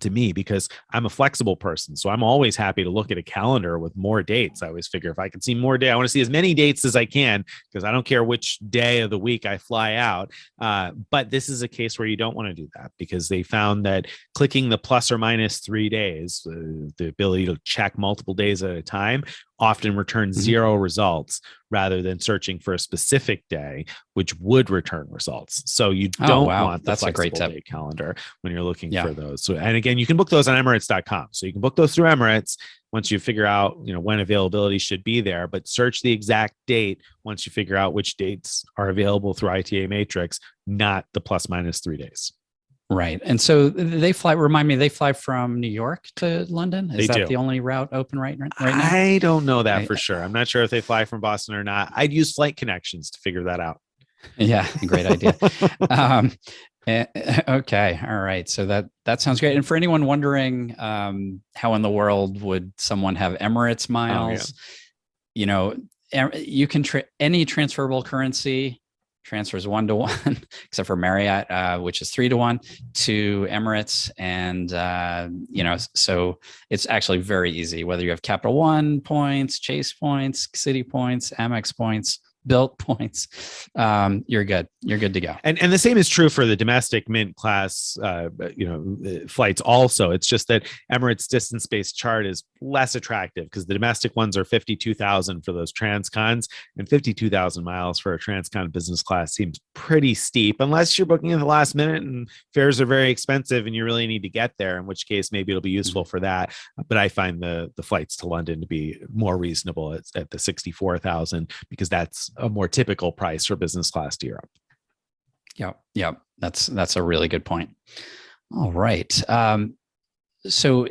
to me, because I'm a flexible person, so I'm always happy to look at a calendar with more dates. I always figure if I can see more dates, I want to see as many dates as I can, because I don't care which day of the week I fly out. But this is a case where you don't want to do that, because they found that clicking the plus or minus 3 days, the ability to check multiple days at a time, often returns zero results, rather than searching for a specific day, which would return results. So you don't want the flexible day calendar when you're looking for those. So, and again, you can book those on Emirates.com. So you can book those through Emirates once you figure out, when availability should be there, but search the exact date once you figure out which dates are available through ITA Matrix, not the plus minus 3 days. Right. And so they fly from New York to London? Is that the only route open right now? I don't know that for sure. I'm not sure if they fly from Boston or not. I'd use Flight Connections to figure that out. Yeah, great idea. Okay. All right. So that sounds great. And for anyone wondering, how in the world would someone have Emirates miles? You can any transferable currency transfers 1-to-1, except for Marriott, which is 3-to-1 to Emirates. And, so it's actually very easy, whether you have Capital One points, Chase points, Citi points, Amex points, Bilt points, you're good to go. And the same is true for the domestic Mint class flights also. It's just that Emirates distance-based chart is less attractive, because the domestic ones are 52,000 for those transcons, and 52,000 miles for a transcon business class seems pretty steep, unless you're booking in the last minute and fares are very expensive and you really need to get there, in which case maybe it'll be useful for that. But I find the flights to London to be more reasonable at the 64,000, because that's a more typical price for business class to Europe. Yeah. That's a really good point. All right. So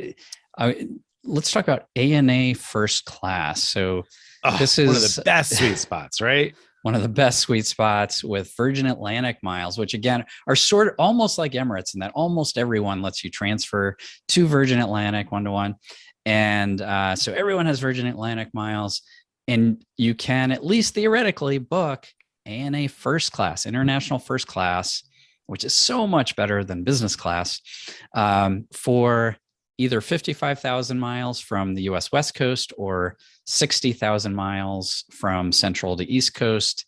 let's talk about ANA first class. So this is one of the best sweet spots, right? One of the best sweet spots with Virgin Atlantic miles, which again are sort of almost like Emirates in that almost everyone lets you transfer to Virgin Atlantic 1-to-1. And so everyone has Virgin Atlantic miles, and you can at least theoretically book ANA first class, international first class, which is so much better than business class, for either 55,000 miles from the US West Coast or 60,000 miles from Central to East Coast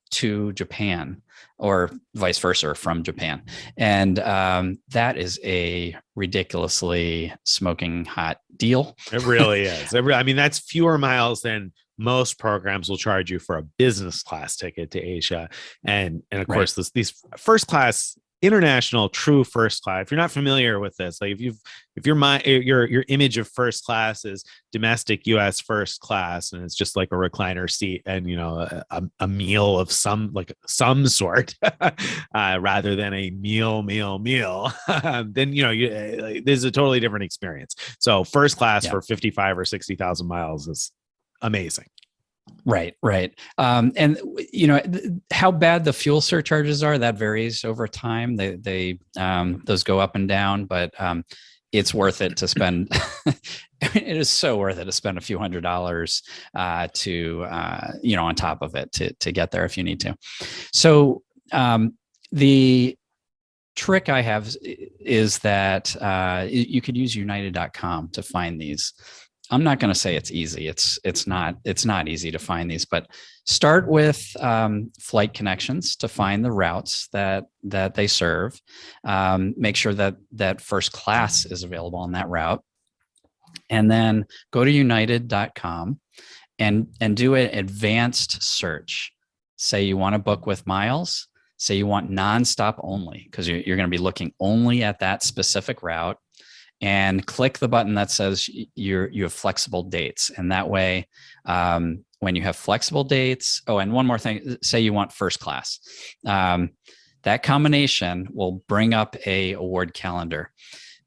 to Japan, or vice versa from Japan. And that is a ridiculously smoking hot deal. It really is. I mean, that's fewer miles than most programs will charge you for a business class ticket to Asia. And of course, these first class international true first class, if you're not familiar with this, like if your image of first class is domestic US first class, and it's just like a recliner seat and a meal of some sort rather than a meal then there's a totally different experience. So first class for 55 or 60,000 miles is amazing. Right. And how bad the fuel surcharges are, that varies over time. They those go up and down, but it's worth it to spend. It is so worth it to spend a few $100s on top of it to get there if you need to. So the trick I have is that you could use United.com to find these. I'm not going to say it's easy. It's not easy to find these, but start with flight connections to find the routes that they serve. Make sure that first class is available on that route, and then go to United.com and do an advanced search. Say you want to book with miles. Say you want nonstop only, because you're going to be looking only at that specific route. And click the button that says you have flexible dates. And that way, when you have flexible dates, and one more thing, say you want first class, that combination will bring up a award calendar.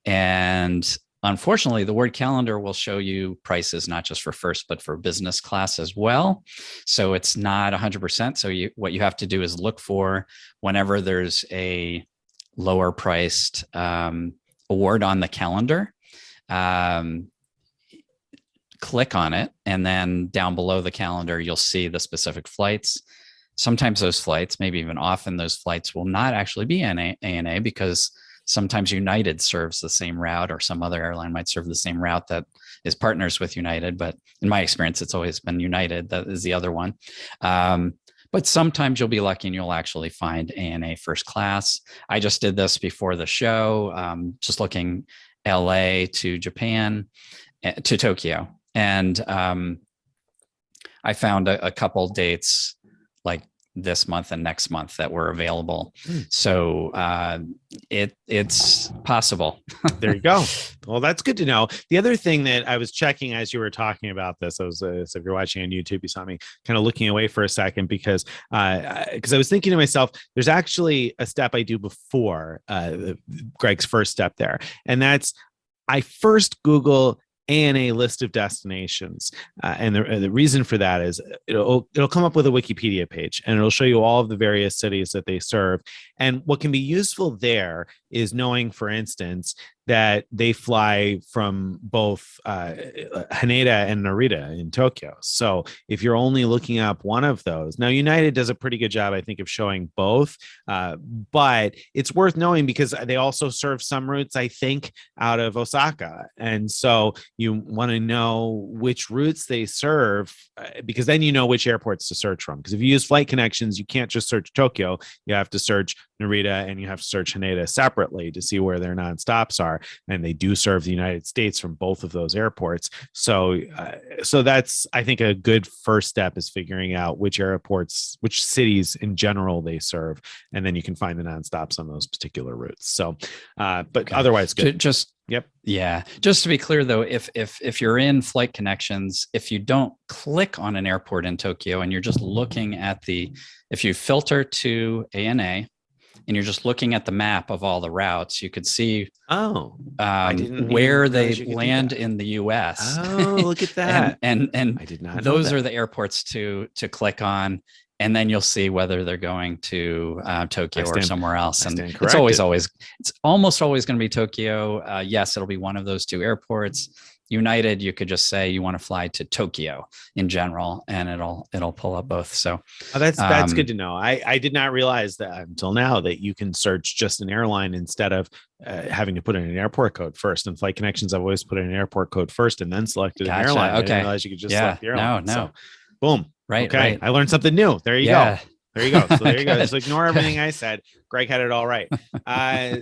And unfortunately, the award calendar will show you prices, not just for first, but for business class as well. So it's not 100%. So what you have to do is look for whenever there's a lower priced award on the calendar, click on it, and then down below the calendar, you'll see the specific flights. Sometimes those flights, maybe even often those flights will not actually be ANA because sometimes United serves the same route, or some other airline might serve the same route that is partners with United. But in my experience, it's always been United that is the other one. But sometimes you'll be lucky and you'll actually find ANA first class. I just did this before the show, just looking LA to Japan, to Tokyo. And I found a couple dates like this month and next month that were available. So it's possible. There you go. Well, that's good to know. The other thing that I was checking as you were talking about this, so if you're watching on YouTube, you saw me kind of looking away for a second because I was thinking to myself, there's actually a step I do before Greg's first step there. And that's, I first Google ANA list of destinations. And the reason for that is it'll come up with a Wikipedia page, and it'll show you all of the various cities that they serve. And what can be useful there is knowing, for instance, that they fly from both Haneda and Narita in Tokyo. So if you're only looking up one of those, now United does a pretty good job, I think, of showing both, but it's worth knowing because they also serve some routes, I think, out of Osaka. And so you want to know which routes they serve, because then you know which airports to search from. Because if you use flight connections, you can't just search Tokyo. You have to search Narita and you have to search Haneda separately to see where their nonstops are. And they do serve the United States from both of those airports. So that's, I think, a good first step is figuring out which airports, which cities in general they serve. And then you can find the nonstops on those particular routes. So, but otherwise good. Yep. Yeah. Just to be clear, though, if you're in flight connections, if you don't click on an airport in Tokyo and you're just looking at if you filter to ANA and you're just looking at the map of all the routes, you could see where they land in the US. Oh, look at that. and I did not know those that. are the airports to click on. And then you'll see whether they're going to Tokyo or somewhere else. And it's almost always going to be Tokyo. Yes, it'll be one of those two airports. United, you could just say you want to fly to Tokyo in general, and it'll pull up both. So that's good to know. I did not realize that until now, that you can search just an airline instead of having to put in an airport code first. And Flight Connections, I've always put in an airport code first and then selected an airline. Okay. I didn't realize you could just select the airline. No. So, boom. Right. Okay. Right. I learned something new. There you go. There you go. So there you go. Just ignore everything I said. Greg had it all right.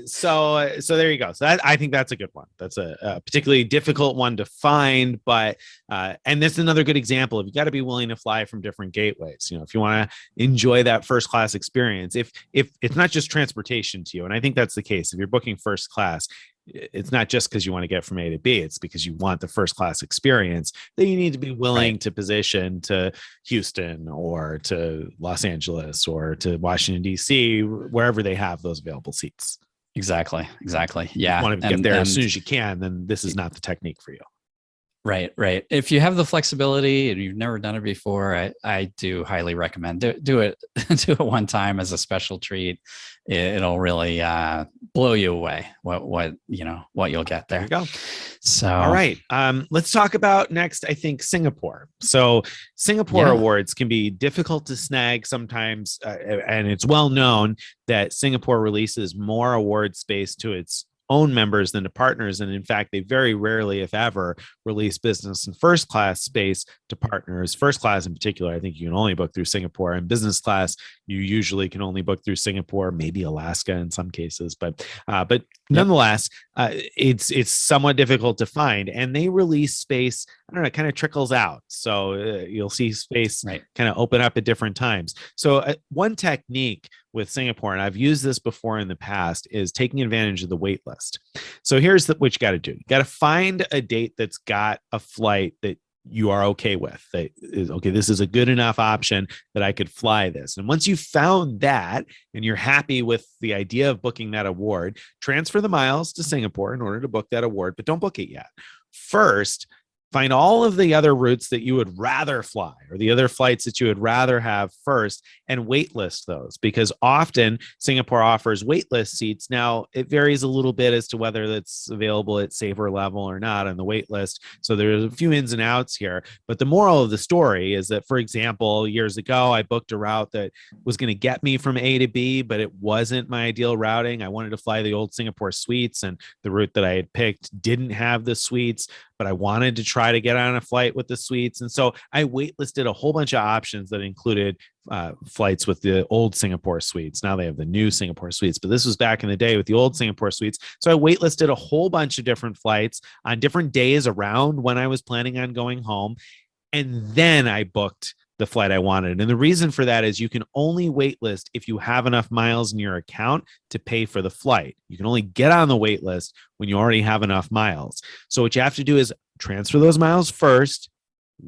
So there you go. So I think that's a good one. That's a particularly difficult one to find, but and this is another good example of, you got to be willing to fly from different gateways. You know, if you want to enjoy that first class experience, if it's not just transportation to you, and I think that's the case. If you're booking first class, it's not just because you want to get from A to B, it's because you want the first class experience, that you need to be willing to position to Houston or to Los Angeles or to Washington, D.C., wherever they have those available seats. Exactly. Yeah. If you want to get there as soon as you can, then this is not the technique for you. Right. If you have the flexibility and you've never done it before, I do highly recommend do it one time as a special treat. It'll really blow you away what you'll get there. There you go. So all right, let's talk about next, I think, Singapore. So Singapore awards can be difficult to snag sometimes, and it's well known that Singapore releases more award space to its own members than to partners, and in fact they very rarely, if ever, release business and first class space to partners. First class in particular, I think you can only book through Singapore, and business class you usually can only book through Singapore, maybe Alaska in some cases, but nonetheless, it's somewhat difficult to find, and they release space, I don't know, it kind of trickles out, so you'll see space kind of open up at different times. So one technique with Singapore, and I've used this before in the past, is taking advantage of the wait list. So here's what you got to do. You got to find a date that's got a flight that you are okay with. That is, okay, this is a good enough option that I could fly this. And once you've found that and you're happy with the idea of booking that award, transfer the miles to Singapore in order to book that award, but don't book it yet. First, find all of the other routes that you would rather fly, or the other flights that you would rather have first, and waitlist those, because often Singapore offers waitlist seats. Now, it varies a little bit as to whether that's available at saver level or not on the waitlist. So there's a few ins and outs here. But the moral of the story is that, for example, years ago, I booked a route that was going to get me from A to B, but it wasn't my ideal routing. I wanted to fly the old Singapore suites, and the route that I had picked didn't have the suites, but I wanted to try to get on a flight with the suites. And so I waitlisted a whole bunch of options that included flights with the old Singapore suites. Now they have the new Singapore suites, but this was back in the day with the old Singapore suites. So I waitlisted a whole bunch of different flights on different days around when I was planning on going home. And then I booked the flight I wanted. And the reason for that is you can only waitlist if you have enough miles in your account to pay for the flight. You can only get on the waitlist when you already have enough miles. So what you have to do is transfer those miles first,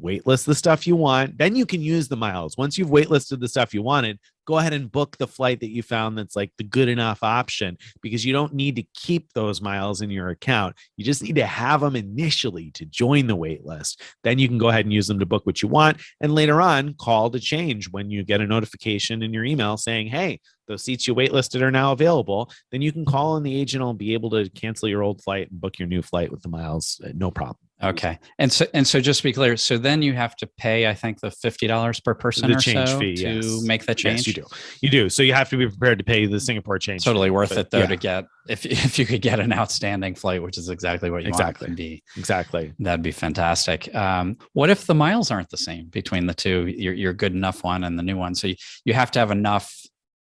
waitlist the stuff you want, then you can use the miles. Once you've waitlisted the stuff you wanted, go ahead and book the flight that you found that's like the good enough option, because you don't need to keep those miles in your account. You just need to have them initially to join the wait list. Then you can go ahead and use them to book what you want, and later on call to change when you get a notification in your email saying, hey, those seats you waitlisted are now available. Then you can call, and the agent will be able to cancel your old flight and book your new flight with the miles, no problem. Okay. And so just to be clear, so then you have to pay, I think, the $50 per person the or change so fee, to make that change. Yes, you do. So you have to be prepared to pay the Singapore change. Totally fee, worth it though, to get, if you could get an outstanding flight, which is exactly what you want it to be. Exactly. That'd be fantastic. What if the miles aren't the same between the two, your good enough one and the new one? So you have to have enough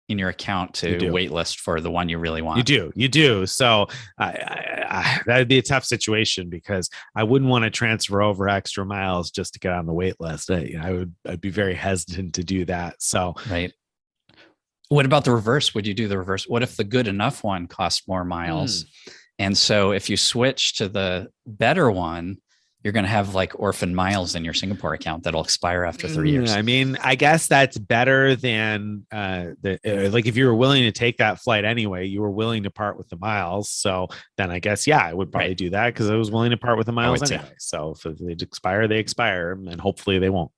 in your account to waitlist for the one you really want. You do. So that'd be a tough situation, because I wouldn't want to transfer over extra miles just to get on the wait list. I'd be very hesitant to do that. So, right. What about the reverse? Would you do the reverse? What if the good enough one costs more miles? And so if you switch to the better one, you're going to have like orphan miles in your Singapore account that'll expire after 3 years. I mean, I guess that's better than like if you were willing to take that flight anyway, you were willing to part with the miles. So then I guess, I would probably do that because I was willing to part with the miles anyway. Too. So if they expire, they expire, and hopefully they won't.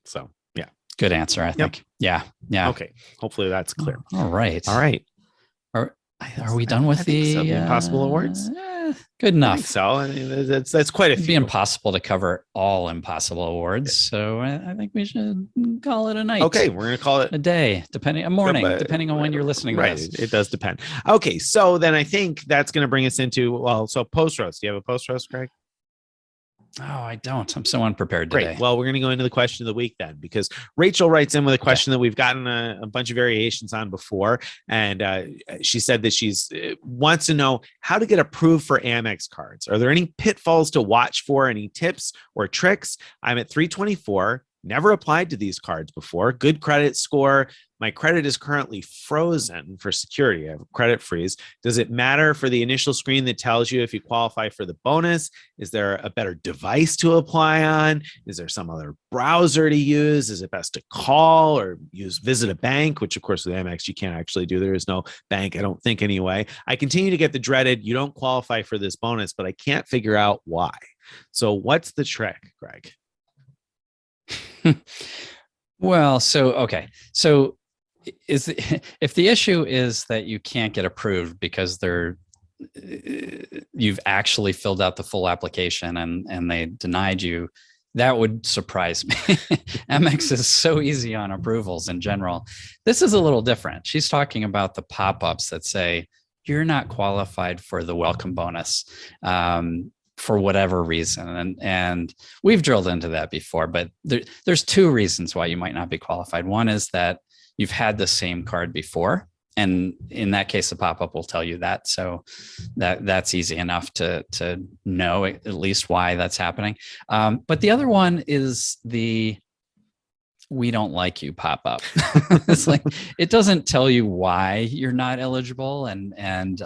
So, yeah. Good answer, I think. Yeah. Okay. Hopefully that's clear. All right. Are we done with the Impossible Awards? Good enough. I think so. I mean, that's quite a few. It'd be impossible to cover all Impossible Awards, so I think we should call it a night. Okay, we're gonna call it a day, depending on when you're listening. Right, to this. It does depend. Okay, so then I think that's gonna bring us into post roast. Do you have a post roast, Craig? Oh, I don't. I'm so unprepared today. Great. Well, we're going to go into the question of the week then, because Rachel writes in with a question that we've gotten a bunch of variations on before. And she said that she's wants to know how to get approved for Amex cards. Are there any pitfalls to watch for? Any tips or tricks? I'm at 324. Never applied to these cards before. Good credit score. My credit is currently frozen for security. I have a credit freeze. Does it matter for the initial screen that tells you if you qualify for the bonus? Is there a better device to apply on? Is there some other browser to use? Is it best to call or visit a bank, which of course with Amex you can't actually do. There is no bank, I don't think anyway. I continue to get the dreaded, you don't qualify for this bonus, but I can't figure out why. So what's the trick, Greg? Well, so if the issue is that you can't get approved because you've actually filled out the full application and they denied you, that would surprise me. Amex is so easy on approvals in general. This is a little different. She's talking about the pop-ups that say you're not qualified for the welcome bonus. For whatever reason. And we've drilled into that before, but there's two reasons why you might not be qualified. One is that you've had the same card before. And in that case, the pop-up will tell you that. So that's easy enough to know at least why that's happening. But the other one is the "we don't like you" pop-up. It's like, it doesn't tell you why you're not eligible. And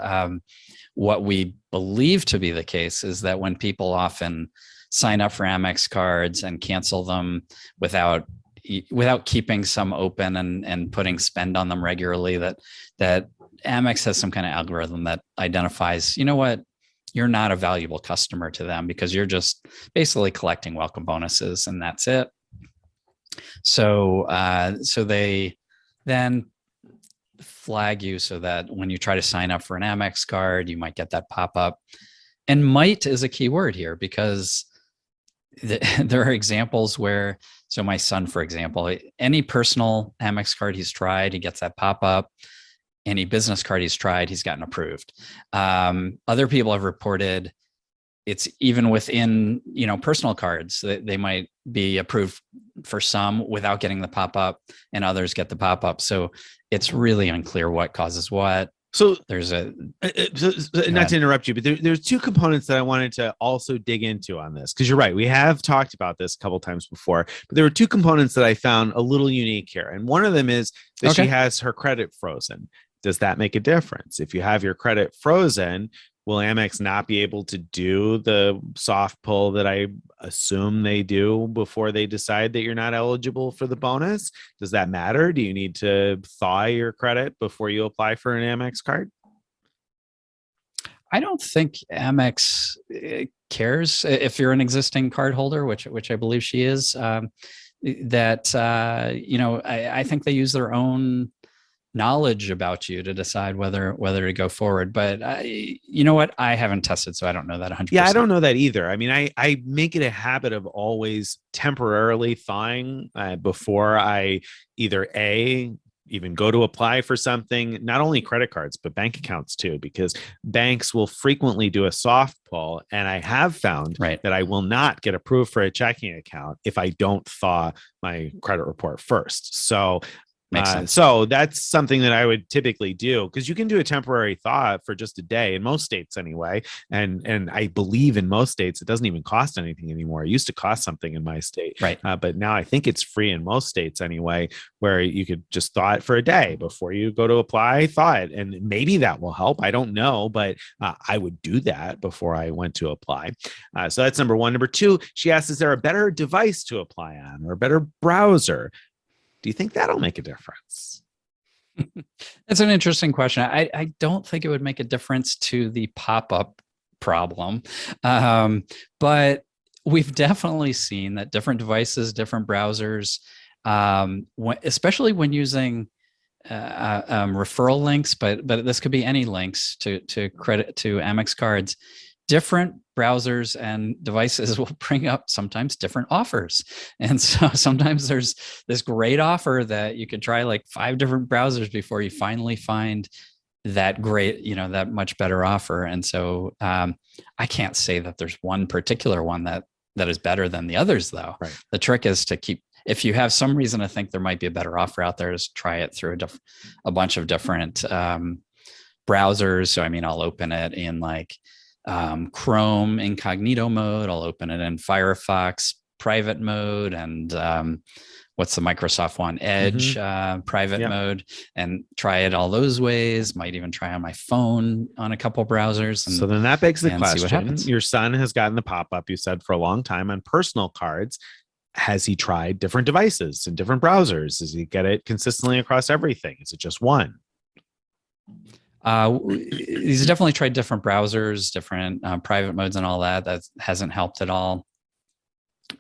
what we believe to be the case is that when people often sign up for Amex cards and cancel them without keeping some open and putting spend on them regularly, that Amex has some kind of algorithm that identifies, you know what, you're not a valuable customer to them because you're just basically collecting welcome bonuses and that's it. So they then flag you so that when you try to sign up for an Amex card, you might get that pop-up. And might is a key word here because there are examples where, so my son, for example, any personal Amex card he's tried, he gets that pop-up. Any business card he's tried, he's gotten approved. Other people have reported it's even within, personal cards that they might be approved for some without getting the pop-up and others get the pop-up. So it's really unclear what causes what. So there's not to interrupt you, but there's two components that I wanted to also dig into on this. Cause you're right. We have talked about this a couple of times before, but there were two components that I found a little unique here. And one of them is that she has her credit frozen. Does that make a difference? If you have your credit frozen, will Amex not be able to do the soft pull that I assume they do before they decide that you're not eligible for the bonus? Does that matter? Do you need to thaw your credit before you apply for an Amex card? I don't think Amex cares if you're an existing card holder, which I believe she is. I think they use their own knowledge about you to decide whether to go forward. But you know what? I haven't tested, so I don't know that 100%. Yeah, I don't know that either. I mean, I make it a habit of always temporarily thawing before I either even go to apply for something, not only credit cards, but bank accounts too, because banks will frequently do a soft pull. And I have found that I will not get approved for a checking account if I don't thaw my credit report first. So Makes sense. So that's something that I would typically do, because you can do a temporary thaw for just a day in most states anyway. And I believe in most states, it doesn't even cost anything anymore. It used to cost something in my state, right? But now I think it's free in most states anyway, where you could just thaw it for a day before you go to apply, thaw it. And maybe that will help. I don't know, but I would do that before I went to apply. So that's number one. Number two, she asks, is there a better device to apply on or a better browser? Do you think that'll make a difference? That's an interesting question. I don't think it would make a difference to the pop-up problem. But we've definitely seen that different devices, different browsers, especially when using referral links, but this could be any links to credit to Amex cards. Different browsers and devices will bring up sometimes different offers. And so sometimes there's this great offer that you could try like 5 different browsers before you finally find that great, that much better offer. And so I can't say that there's one particular one that is better than the others, though. Right. The trick is to if you have some reason to think there might be a better offer out there, is try it through a bunch of different browsers. So, I'll open it in like Chrome incognito mode. I'll open it in Firefox private mode, and what's the Microsoft one, Edge private mode, and try it all those ways. Might even try on my phone on a couple browsers. So then that begs the question: your son has gotten the pop-up, you said, for a long time on personal cards. Has he tried different devices and different browsers? Does he get it consistently across everything? Is it just one? He's definitely tried different browsers, different private modes and all that. That hasn't helped at all.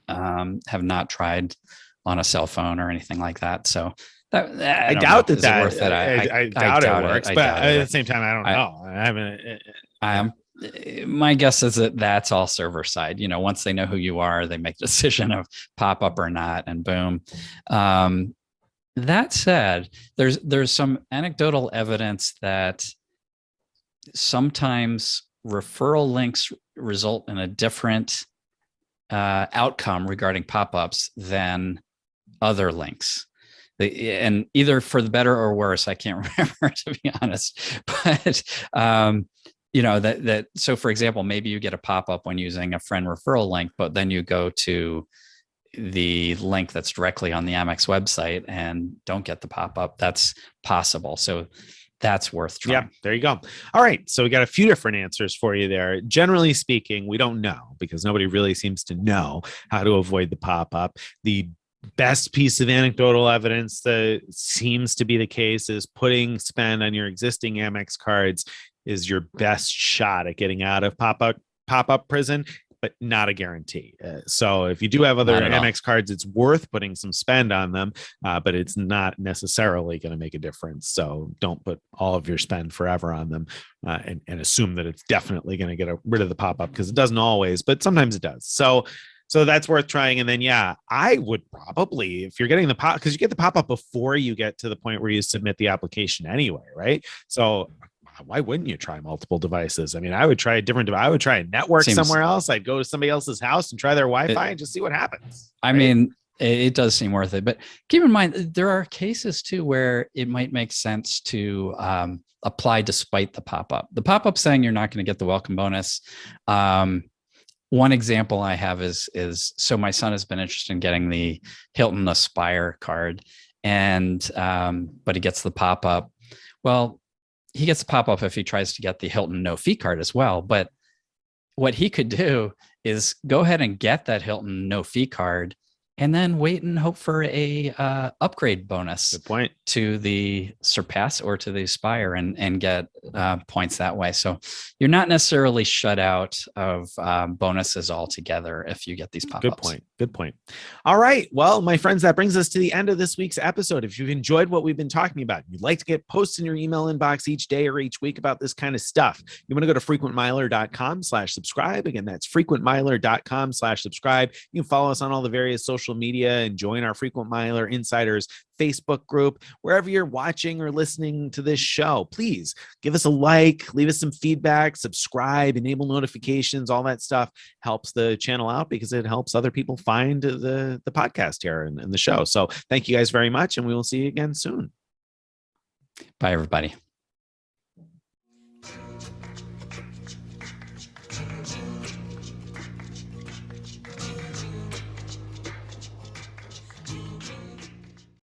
Have not tried on a cell phone or anything like that. So I doubt that worth it. I doubt it works, but at the same time, I don't know. I haven't. My guess is that that's all server side. Once they know who you are, they make the decision of pop up or not, and boom. That said, there's some anecdotal evidence that sometimes referral links result in a different outcome regarding pop-ups than other links. And either for the better or worse, I can't remember, to be honest. But so for example, maybe you get a pop-up when using a friend referral link, but then you go to the link that's directly on the Amex website and don't get the pop-up. That's possible. So that's worth trying. Yeah, there you go. All right. So we got a few different answers for you there. Generally speaking, we don't know, because nobody really seems to know how to avoid the pop-up. The best piece of anecdotal evidence that seems to be the case is putting spend on your existing Amex cards is your best shot at getting out of pop-up prison, but not a guarantee. So if you do have other Amex cards, it's worth putting some spend on them, but it's not necessarily going to make a difference. So don't put all of your spend forever on them and assume that it's definitely going to get rid of the pop-up, because it doesn't always, but sometimes it does. So that's worth trying. And then, I would probably, if you're getting the pop, because you get the pop-up before you get to the point where you submit the application anyway, right? So why wouldn't you try multiple devices? I would try a different device. I would try a network somewhere else. I'd go to somebody else's house and try their Wi-Fi and just see what happens. Right? It does seem worth it. But keep in mind, there are cases too where it might make sense to apply despite the pop-up. The pop-up saying you're not going to get the welcome bonus. One example I have is so my son has been interested in getting the Hilton Aspire card, and but he gets the pop-up. Well, he gets a pop-up if he tries to get the Hilton no fee card as well. But what he could do is go ahead and get that Hilton no fee card and then wait and hope for a upgrade bonus. Good point. To the Surpass or to the Aspire and get points that way. So you're not necessarily shut out of bonuses altogether if you get these pop-ups. Good point. All right. Well, my friends, that brings us to the end of this week's episode. If you've enjoyed what we've been talking about, you'd like to get posts in your email inbox each day or each week about this kind of stuff, you want to go to frequentmiler.com/subscribe. Again, that's frequentmiler.com/subscribe. You can follow us on all the various social social media and join our Frequent Miler Insiders Facebook group. Wherever you're watching or listening to this show, please give us a like, leave us some feedback, subscribe, enable notifications. All that stuff helps the channel out because it helps other people find the podcast here and the show. So thank you guys very much, and we will see you again soon. Bye, everybody.